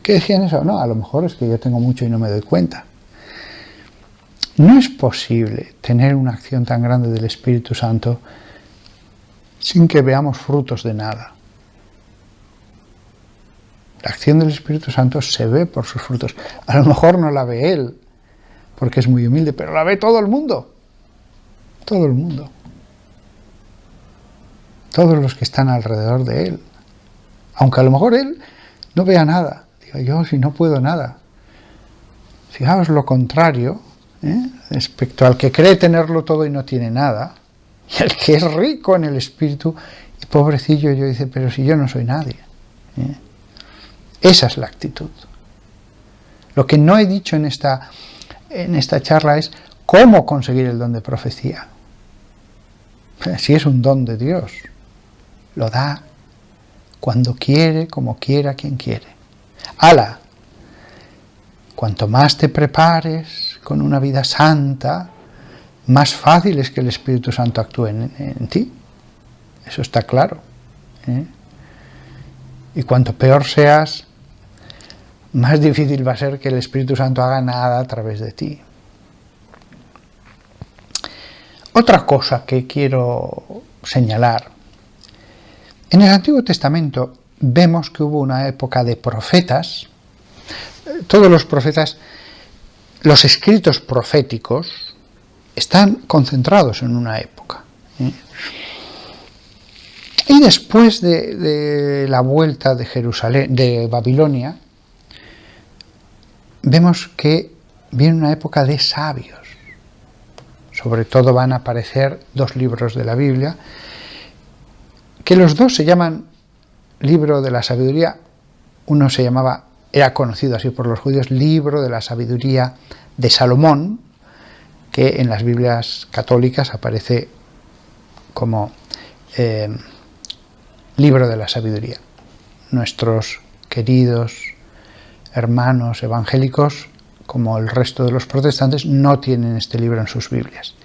que decían eso, no, a lo mejor es que yo tengo mucho y no me doy cuenta. No es posible tener una acción tan grande del Espíritu Santo sin que veamos frutos de nada. La acción del Espíritu Santo se ve por sus frutos. A lo mejor no la ve él, porque es muy humilde, pero la ve todo el mundo. Todo el mundo. Todos los que están alrededor de él. Aunque a lo mejor él no vea nada. Digo, yo si no puedo nada. Fijaos lo contrario, respecto al que cree tenerlo todo y no tiene nada. Y el que es rico en el Espíritu, y pobrecillo, yo dice, pero si yo no soy nadie. Esa es la actitud. Lo que no he dicho en esta charla es cómo conseguir el don de profecía. Si es un don de Dios, lo da cuando quiere, como quiera, quien quiere. ¡Hala! Cuanto más te prepares con una vida santa, más fácil es que el Espíritu Santo actúe en ti. Eso está claro. Y cuanto peor seas, más difícil va a ser que el Espíritu Santo haga nada a través de ti. Otra cosa que quiero señalar. En el Antiguo Testamento vemos que hubo una época de profetas. Todos los profetas, los escritos proféticos, están concentrados en una época. Y después de la vuelta de Jerusalén, de Babilonia, vemos que viene una época de sabios. Sobre todo van a aparecer 2 libros de la Biblia, que los 2 se llaman libro de la sabiduría. Uno era conocido así por los judíos, libro de la sabiduría de Salomón, que en las Biblias católicas aparece como libro de la sabiduría. Nuestros queridos hermanos evangélicos, como el resto de los protestantes, no tienen este libro en sus Biblias.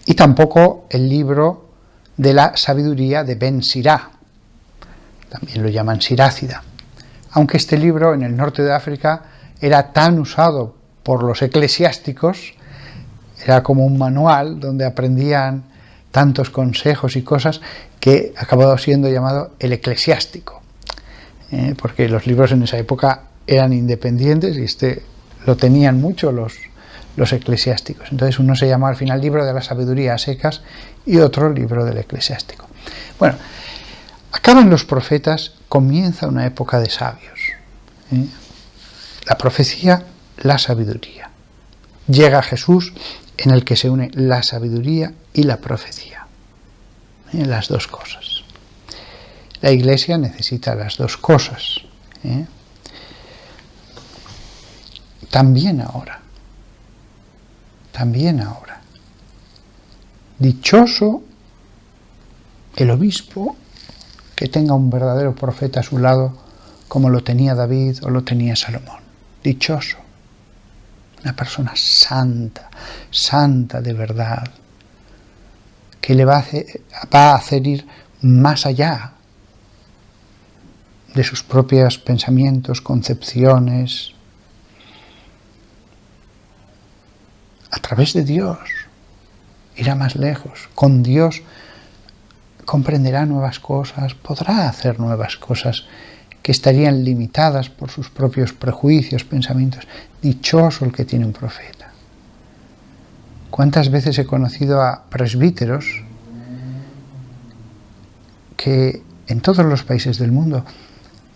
Y tampoco el libro de la sabiduría de Ben Sirá, también lo llaman Sirácida. Aunque este libro en el norte de África era tan usado por los eclesiásticos, era como un manual donde aprendían tantos consejos y cosas, que acabó siendo llamado el eclesiástico, porque los libros en esa época eran independientes y lo tenían mucho los eclesiásticos. Entonces uno se llamó al final libro de la sabiduría a secas y otro libro del eclesiástico. Bueno, acaban los profetas comienza una época de sabios. La profecía, la sabiduría. Llega Jesús, en el que se une la sabiduría y la profecía. Las dos cosas. La Iglesia necesita las dos cosas. También ahora. Dichoso el obispo que tenga un verdadero profeta a su lado, como lo tenía David o lo tenía Salomón. Dichoso. Una persona santa, santa de verdad, que le va a hacer ir más allá de sus propios pensamientos, concepciones, a través de Dios. Irá más lejos. Con Dios comprenderá nuevas cosas, podrá hacer nuevas cosas que estarían limitadas por sus propios prejuicios, pensamientos. Dichoso el que tiene un profeta. ¿Cuántas veces he conocido a presbíteros que en todos los países del mundo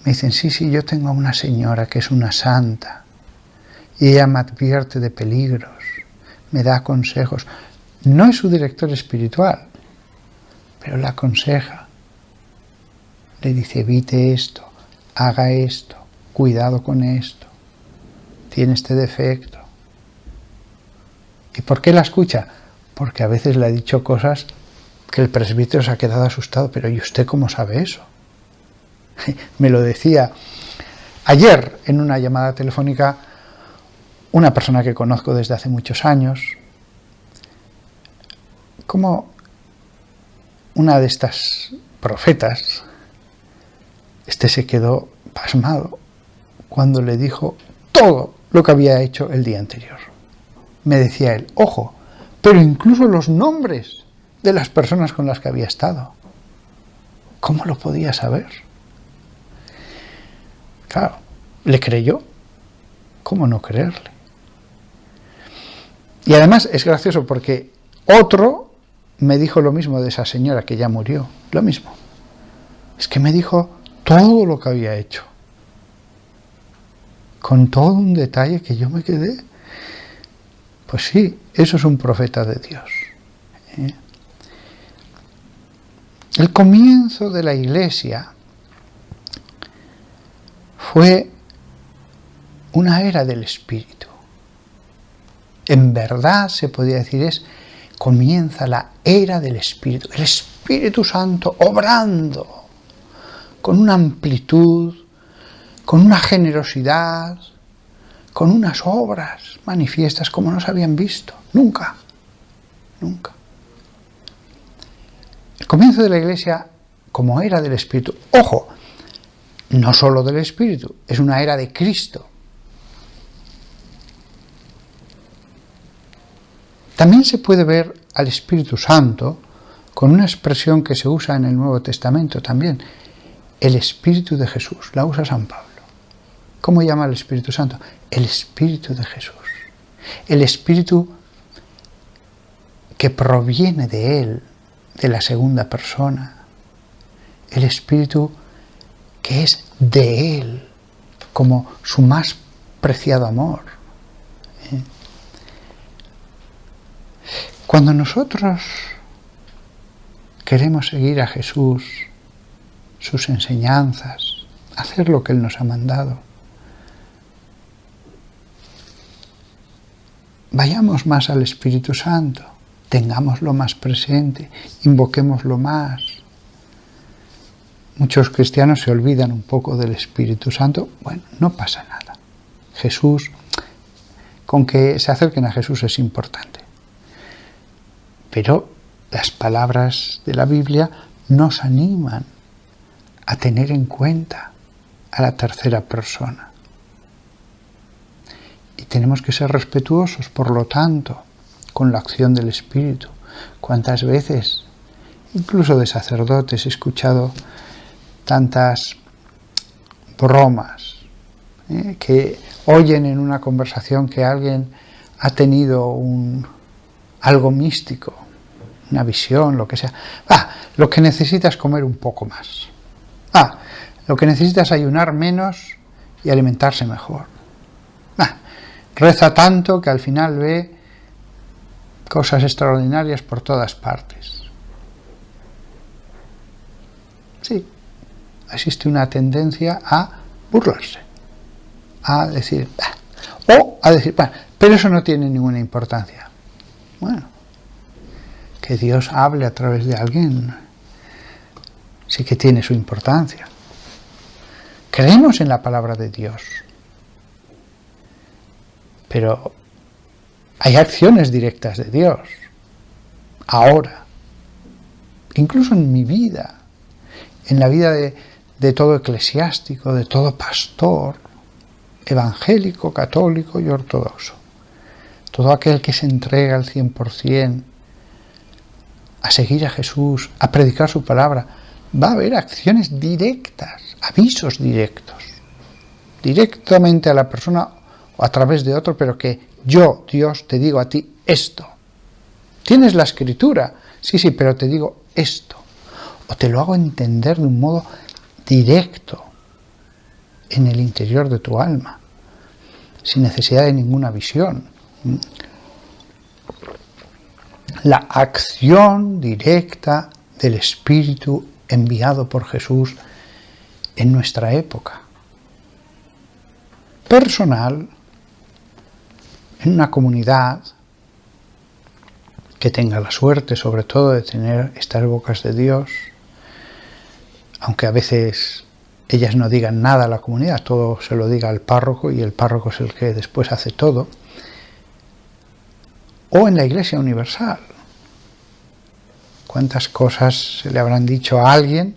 me dicen, sí, yo tengo a una señora que es una santa y ella me advierte de peligros, me da consejos. No es su director espiritual, pero la aconseja. Le dice, evite esto, haga esto, cuidado con esto, tiene este defecto. ¿Y por qué la escucha? Porque a veces le ha dicho cosas que el presbítero se ha quedado asustado. Pero ¿y usted cómo sabe eso? Me lo decía ayer en una llamada telefónica una persona que conozco desde hace muchos años, como una de estas profetas, se quedó pasmado cuando le dijo todo lo que había hecho el día anterior. Me decía él, ojo, pero incluso los nombres de las personas con las que había estado. ¿Cómo lo podía saber? Claro, ¿le creyó? ¿Cómo no creerle? Y además es gracioso porque otro me dijo lo mismo de esa señora que ya murió, lo mismo. Es que me dijo todo lo que había hecho, con todo un detalle que yo me quedé. Pues sí, eso es un profeta de Dios. El comienzo de la Iglesia fue una era del Espíritu. En verdad se podría decir comienza la era del Espíritu. El Espíritu Santo obrando con una amplitud, con una generosidad, con unas obras manifiestas como no se habían visto. Nunca. El comienzo de la Iglesia como era del Espíritu. Ojo, no solo del Espíritu, es una era de Cristo. También se puede ver al Espíritu Santo con una expresión que se usa en el Nuevo Testamento también. El Espíritu de Jesús, la usa San Pablo. ¿Cómo llama al Espíritu Santo? El Espíritu de Jesús. El Espíritu que proviene de Él, de la segunda persona. El Espíritu que es de Él, como su más preciado amor. Cuando nosotros queremos seguir a Jesús, sus enseñanzas, hacer lo que Él nos ha mandado, vayamos más al Espíritu Santo, tengámoslo más presente, invoquémoslo más. Muchos cristianos se olvidan un poco del Espíritu Santo. Bueno, no pasa nada. Jesús, con que se acerquen a Jesús es importante. Pero las palabras de la Biblia nos animan a tener en cuenta a la tercera persona. Y tenemos que ser respetuosos, por lo tanto, con la acción del Espíritu. ¿Cuántas veces, incluso de sacerdotes, he escuchado tantas bromas que oyen en una conversación que alguien ha tenido algo místico, una visión, lo que sea. Lo que necesita es comer un poco más. Lo que necesita es ayunar menos y alimentarse mejor. Reza tanto que al final ve cosas extraordinarias por todas partes. Sí, existe una tendencia a burlarse, a decir, o a decir, bueno, pero eso no tiene ninguna importancia. Bueno, que Dios hable a través de alguien sí que tiene su importancia. Creemos en la palabra de Dios, pero hay acciones directas de Dios, ahora, incluso en mi vida, en la vida de todo eclesiástico, de todo pastor, evangélico, católico y ortodoxo. Todo aquel que se entrega al 100% a seguir a Jesús, a predicar su palabra, va a haber acciones directas, avisos directos, directamente a la persona o a través de otro, pero que yo, Dios, te digo a ti esto. Tienes la escritura, sí, pero te digo esto. O te lo hago entender de un modo directo en el interior de tu alma, sin necesidad de ninguna visión. La acción directa del Espíritu enviado por Jesús en nuestra época. Personal, en una comunidad que tenga la suerte, sobre todo, de tener estas bocas de Dios, aunque a veces ellas no digan nada a la comunidad, todo se lo diga al párroco y el párroco es el que después hace todo, o en la Iglesia Universal. ¿Cuántas cosas se le habrán dicho a alguien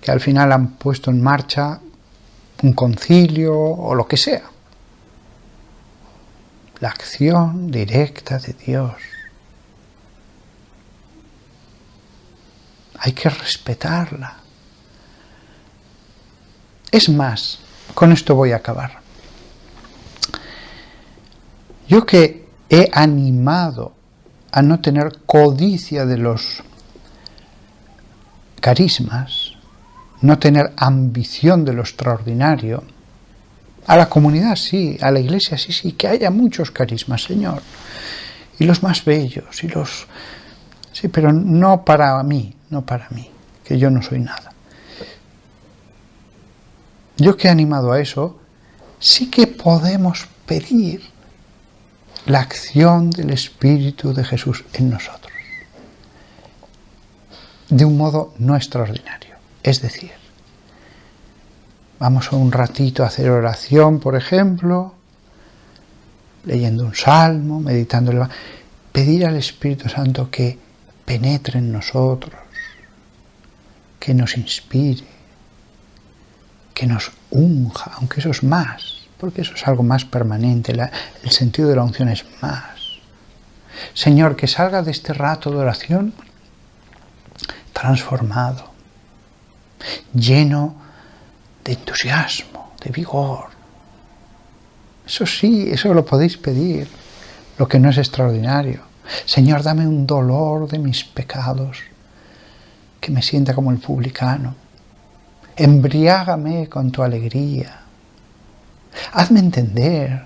que al final han puesto en marcha un concilio o lo que sea? La acción directa de Dios. Hay que respetarla. Es más, con esto voy a acabar. Yo que he animado a no tener codicia de los carismas, no tener ambición de lo extraordinario, a la comunidad sí, a la iglesia sí, que haya muchos carismas, Señor, y los más bellos, y los... Sí, pero no para mí, que yo no soy nada. Yo que he animado a eso, sí que podemos pedir la acción del Espíritu de Jesús en nosotros, de un modo no extraordinario. Es decir, vamos un ratito a hacer oración, por ejemplo, leyendo un salmo, meditando, pedir al Espíritu Santo que penetre en nosotros, que nos inspire, que nos unja, aunque eso es más, porque eso es algo más permanente, el sentido de la unción es más. Señor, que salga de este rato de oración transformado, lleno de entusiasmo, de vigor. Eso sí, eso lo podéis pedir, lo que no es extraordinario. Señor, dame un dolor de mis pecados, que me sienta como el publicano. Embriágame con tu alegría. Hazme entender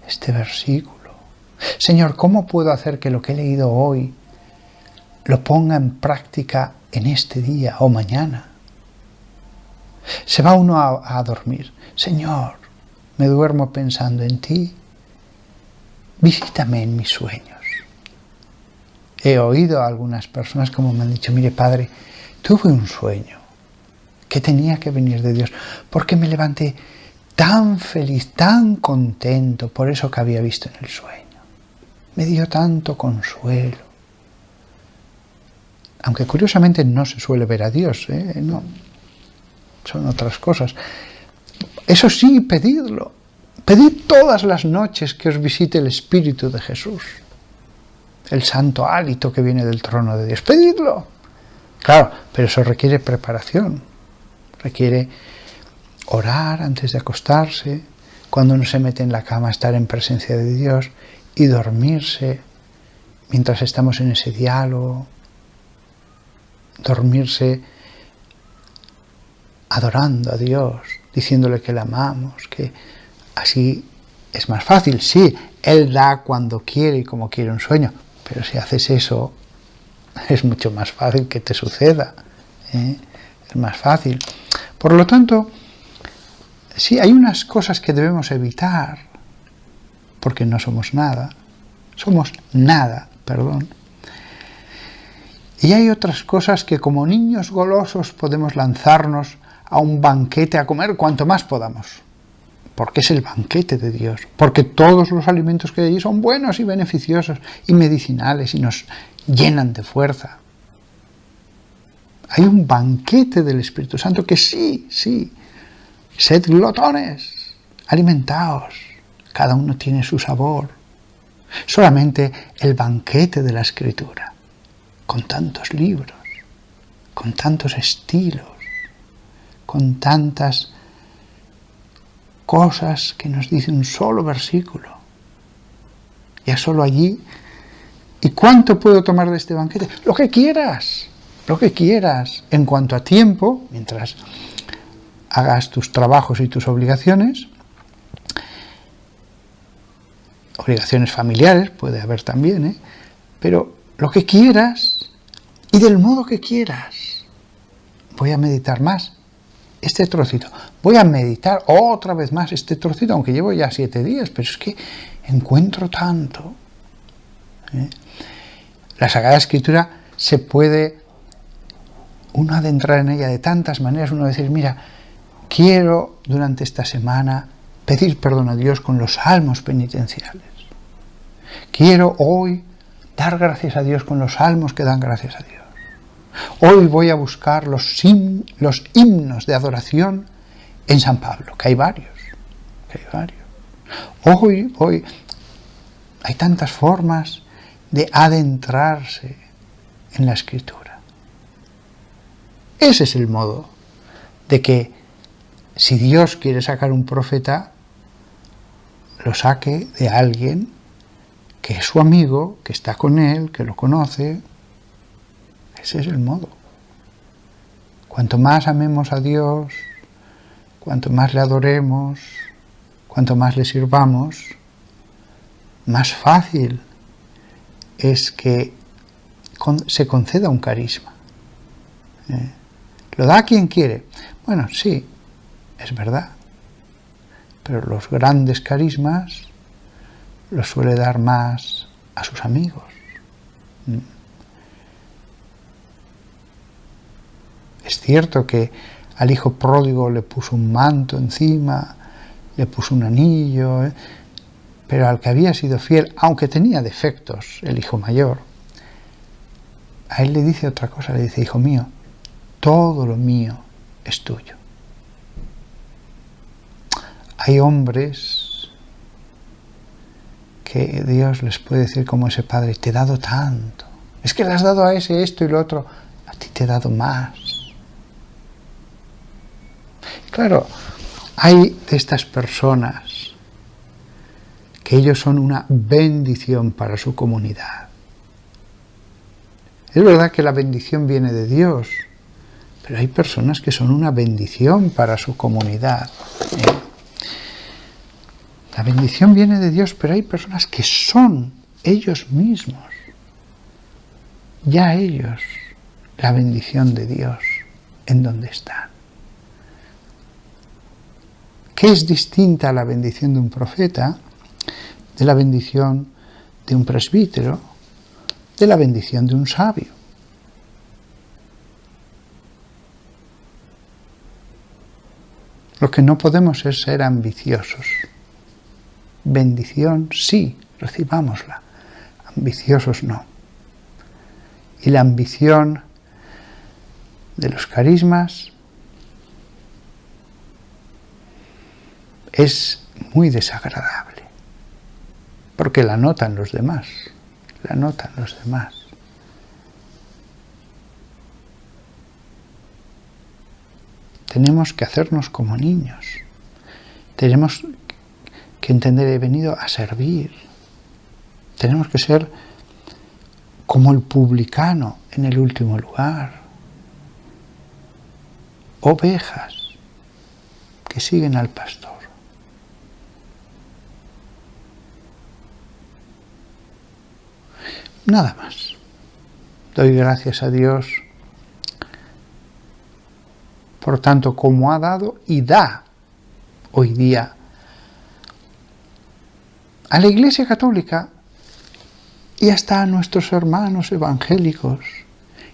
este versículo. Señor, ¿cómo puedo hacer que lo que he leído hoy lo ponga en práctica en este día o mañana? Se va uno a dormir. Señor, me duermo pensando en ti. Visítame en mis sueños. He oído a algunas personas como me han dicho, mire padre, tuve un sueño que tenía que venir de Dios, porque me levanté tan feliz, tan contento por eso que había visto en el sueño. Me dio tanto consuelo. Aunque curiosamente no se suele ver a Dios, no, son otras cosas. Eso sí, pedidlo. Pedid todas las noches que os visite el Espíritu de Jesús, el santo hálito que viene del trono de Dios. Pedidlo. Claro, pero eso requiere preparación, requiere orar antes de acostarse, cuando uno se mete en la cama, estar en presencia de Dios y dormirse mientras estamos en ese diálogo, dormirse adorando a Dios, diciéndole que le amamos, que así es más fácil. Sí, Él da cuando quiere y como quiere un sueño, pero si haces eso, es mucho más fácil que te suceda, ¿eh? Es más fácil. Por lo tanto, sí, hay unas cosas que debemos evitar, porque no somos nada. Somos nada, perdón. Y hay otras cosas que como niños golosos podemos lanzarnos a un banquete a comer cuanto más podamos. Porque es el banquete de Dios. Porque todos los alimentos que hay allí son buenos y beneficiosos y medicinales y nos llenan de fuerza. Hay un banquete del Espíritu Santo que sí, sed glotones, alimentaos, cada uno tiene su sabor. Solamente el banquete de la Escritura, con tantos libros, con tantos estilos, con tantas cosas que nos dice un solo versículo. Ya solo allí. ¿Y cuánto puedo tomar de este banquete? Lo que quieras. En cuanto a tiempo, mientras hagas tus trabajos y tus obligaciones familiares, puede haber también, pero lo que quieras y del modo que quieras. Voy a meditar más este trocito, voy a meditar otra vez más este trocito, aunque llevo ya 7 días, pero es que encuentro tanto. La Sagrada Escritura se puede uno adentrar en ella de tantas maneras, uno decir, mira, quiero durante esta semana pedir perdón a Dios con los salmos penitenciales. Quiero hoy dar gracias a Dios con los salmos que dan gracias a Dios. Hoy voy a buscar los himnos de adoración en San Pablo, que hay varios. Hoy hay tantas formas de adentrarse en la Escritura. Ese es el modo de que si Dios quiere sacar un profeta, lo saque de alguien que es su amigo, que está con él, que lo conoce. Ese es el modo. Cuanto más amemos a Dios, cuanto más le adoremos, cuanto más le sirvamos, más fácil es que se conceda un carisma. Lo da quien quiere. Bueno, sí, es verdad. Pero los grandes carismas los suele dar más a sus amigos. Es cierto que al hijo pródigo le puso un manto encima, le puso un anillo, pero al que había sido fiel, aunque tenía defectos, el hijo mayor, a él le dice otra cosa, le dice, hijo mío, todo lo mío es tuyo. Hay hombres que Dios les puede decir como ese padre, te he dado tanto, es que le has dado a ese esto y lo otro, a ti te he dado más. Claro, hay de estas personas que ellos son una bendición para su comunidad. Es verdad que la bendición viene de Dios, pero hay personas que son una bendición para su comunidad. La bendición viene de Dios, pero hay personas que son ellos mismos, ya ellos, la bendición de Dios en donde están. ¿Qué es distinta a la bendición de un profeta, de la bendición de un presbítero, de la bendición de un sabio? Lo que no podemos es ser ambiciosos. Bendición sí, recibámosla. Ambiciosos no. Y la ambición de los carismas es muy desagradable, porque la notan los demás, Tenemos que hacernos como niños, tenemos que entender, he venido a servir, tenemos que ser como el publicano en el último lugar, ovejas que siguen al pastor. Nada más. Doy gracias a Dios por tanto como ha dado y da hoy día a la Iglesia Católica y hasta a nuestros hermanos evangélicos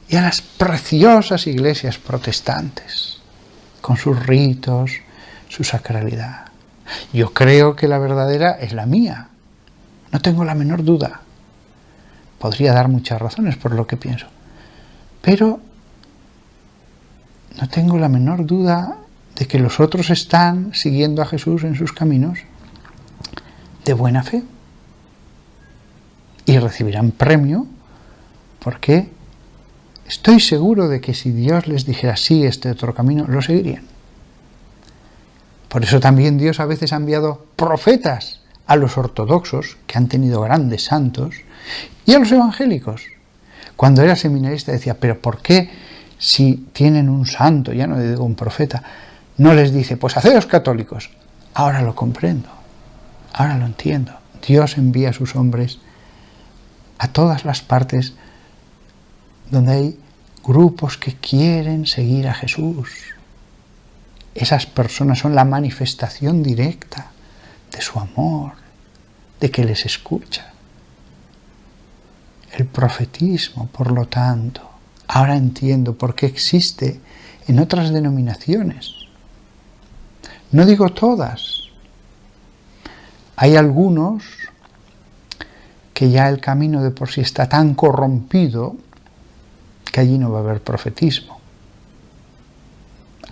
y a las preciosas iglesias protestantes, con sus ritos, su sacralidad. Yo creo que la verdadera es la mía, no tengo la menor duda. Podría dar muchas razones por lo que pienso, pero no tengo la menor duda de que los otros están siguiendo a Jesús en sus caminos de buena fe y recibirán premio, porque estoy seguro de que si Dios les dijera sí, este otro camino, lo seguirían. Por eso también Dios a veces ha enviado profetas a los ortodoxos, que han tenido grandes santos, y a los evangélicos. Cuando era seminarista decía, pero ¿por qué si tienen un santo, ya no digo un profeta, no les dice, pues haceos católicos? Ahora lo comprendo, ahora lo entiendo. Dios envía a sus hombres a todas las partes donde hay grupos que quieren seguir a Jesús. Esas personas son la manifestación directa de su amor, de que les escucha. El profetismo, por lo tanto, ahora entiendo por qué existe en otras denominaciones. No digo todas. Hay algunos que ya el camino de por sí está tan corrompido que allí no va a haber profetismo.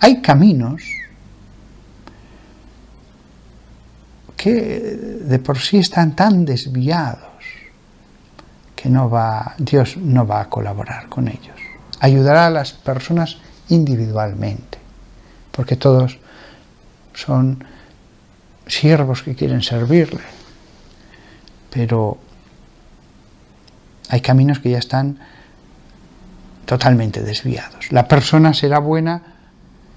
Hay caminos que de por sí están tan desviados que Dios no va a colaborar con ellos. Ayudará a las personas individualmente, porque todos son siervos que quieren servirle, pero hay caminos que ya están totalmente desviados. La persona será buena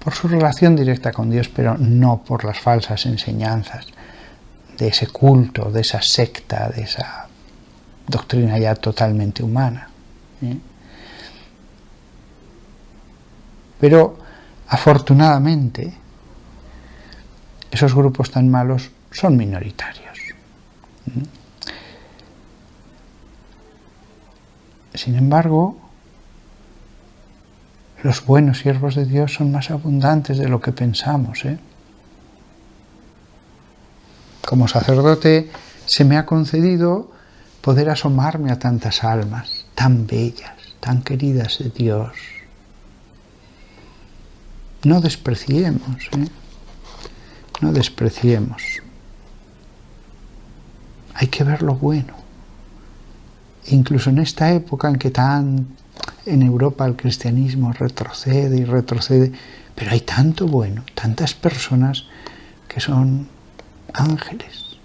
por su relación directa con Dios, pero no por las falsas enseñanzas de ese culto, de esa secta, de esa doctrina ya totalmente humana. Pero afortunadamente esos grupos tan malos son minoritarios. Sin embargo, los buenos siervos de Dios son más abundantes de lo que pensamos. Como sacerdote se me ha concedido poder asomarme a tantas almas tan bellas, tan queridas de Dios. No despreciemos, no despreciemos. Hay que ver lo bueno. Incluso en esta época en que en Europa el cristianismo retrocede y retrocede, pero hay tanto bueno, tantas personas que son ángeles.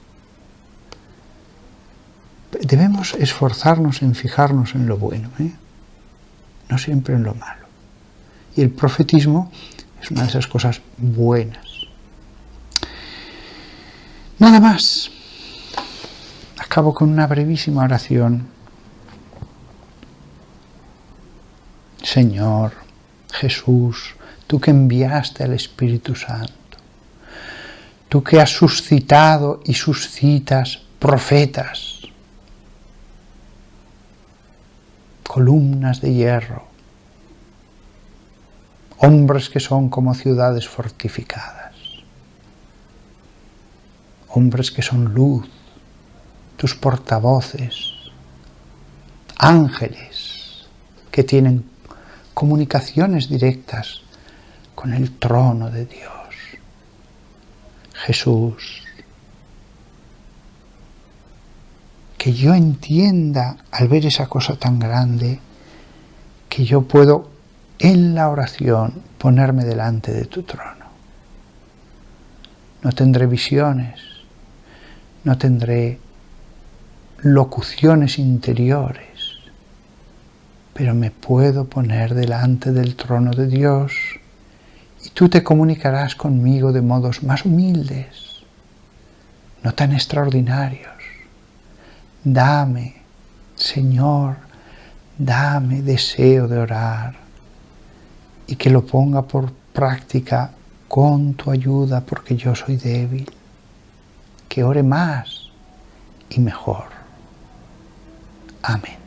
Debemos esforzarnos en fijarnos en lo bueno, no siempre en lo malo. Y el profetismo es una de esas cosas buenas. Nada más. Acabo con una brevísima oración. Señor Jesús, tú que enviaste al Espíritu Santo, tú que has suscitado y suscitas profetas, columnas de hierro, hombres que son como ciudades fortificadas, hombres que son luz, tus portavoces, ángeles que tienen comunicaciones directas con el trono de Dios. Jesús, que yo entienda al ver esa cosa tan grande que yo puedo en la oración ponerme delante de tu trono. No tendré visiones, no tendré locuciones interiores, pero me puedo poner delante del trono de Dios y tú te comunicarás conmigo de modos más humildes, no tan extraordinarios. Dame, Señor, dame deseo de orar y que lo ponga por práctica con tu ayuda, porque yo soy débil. Que ore más y mejor. Amén.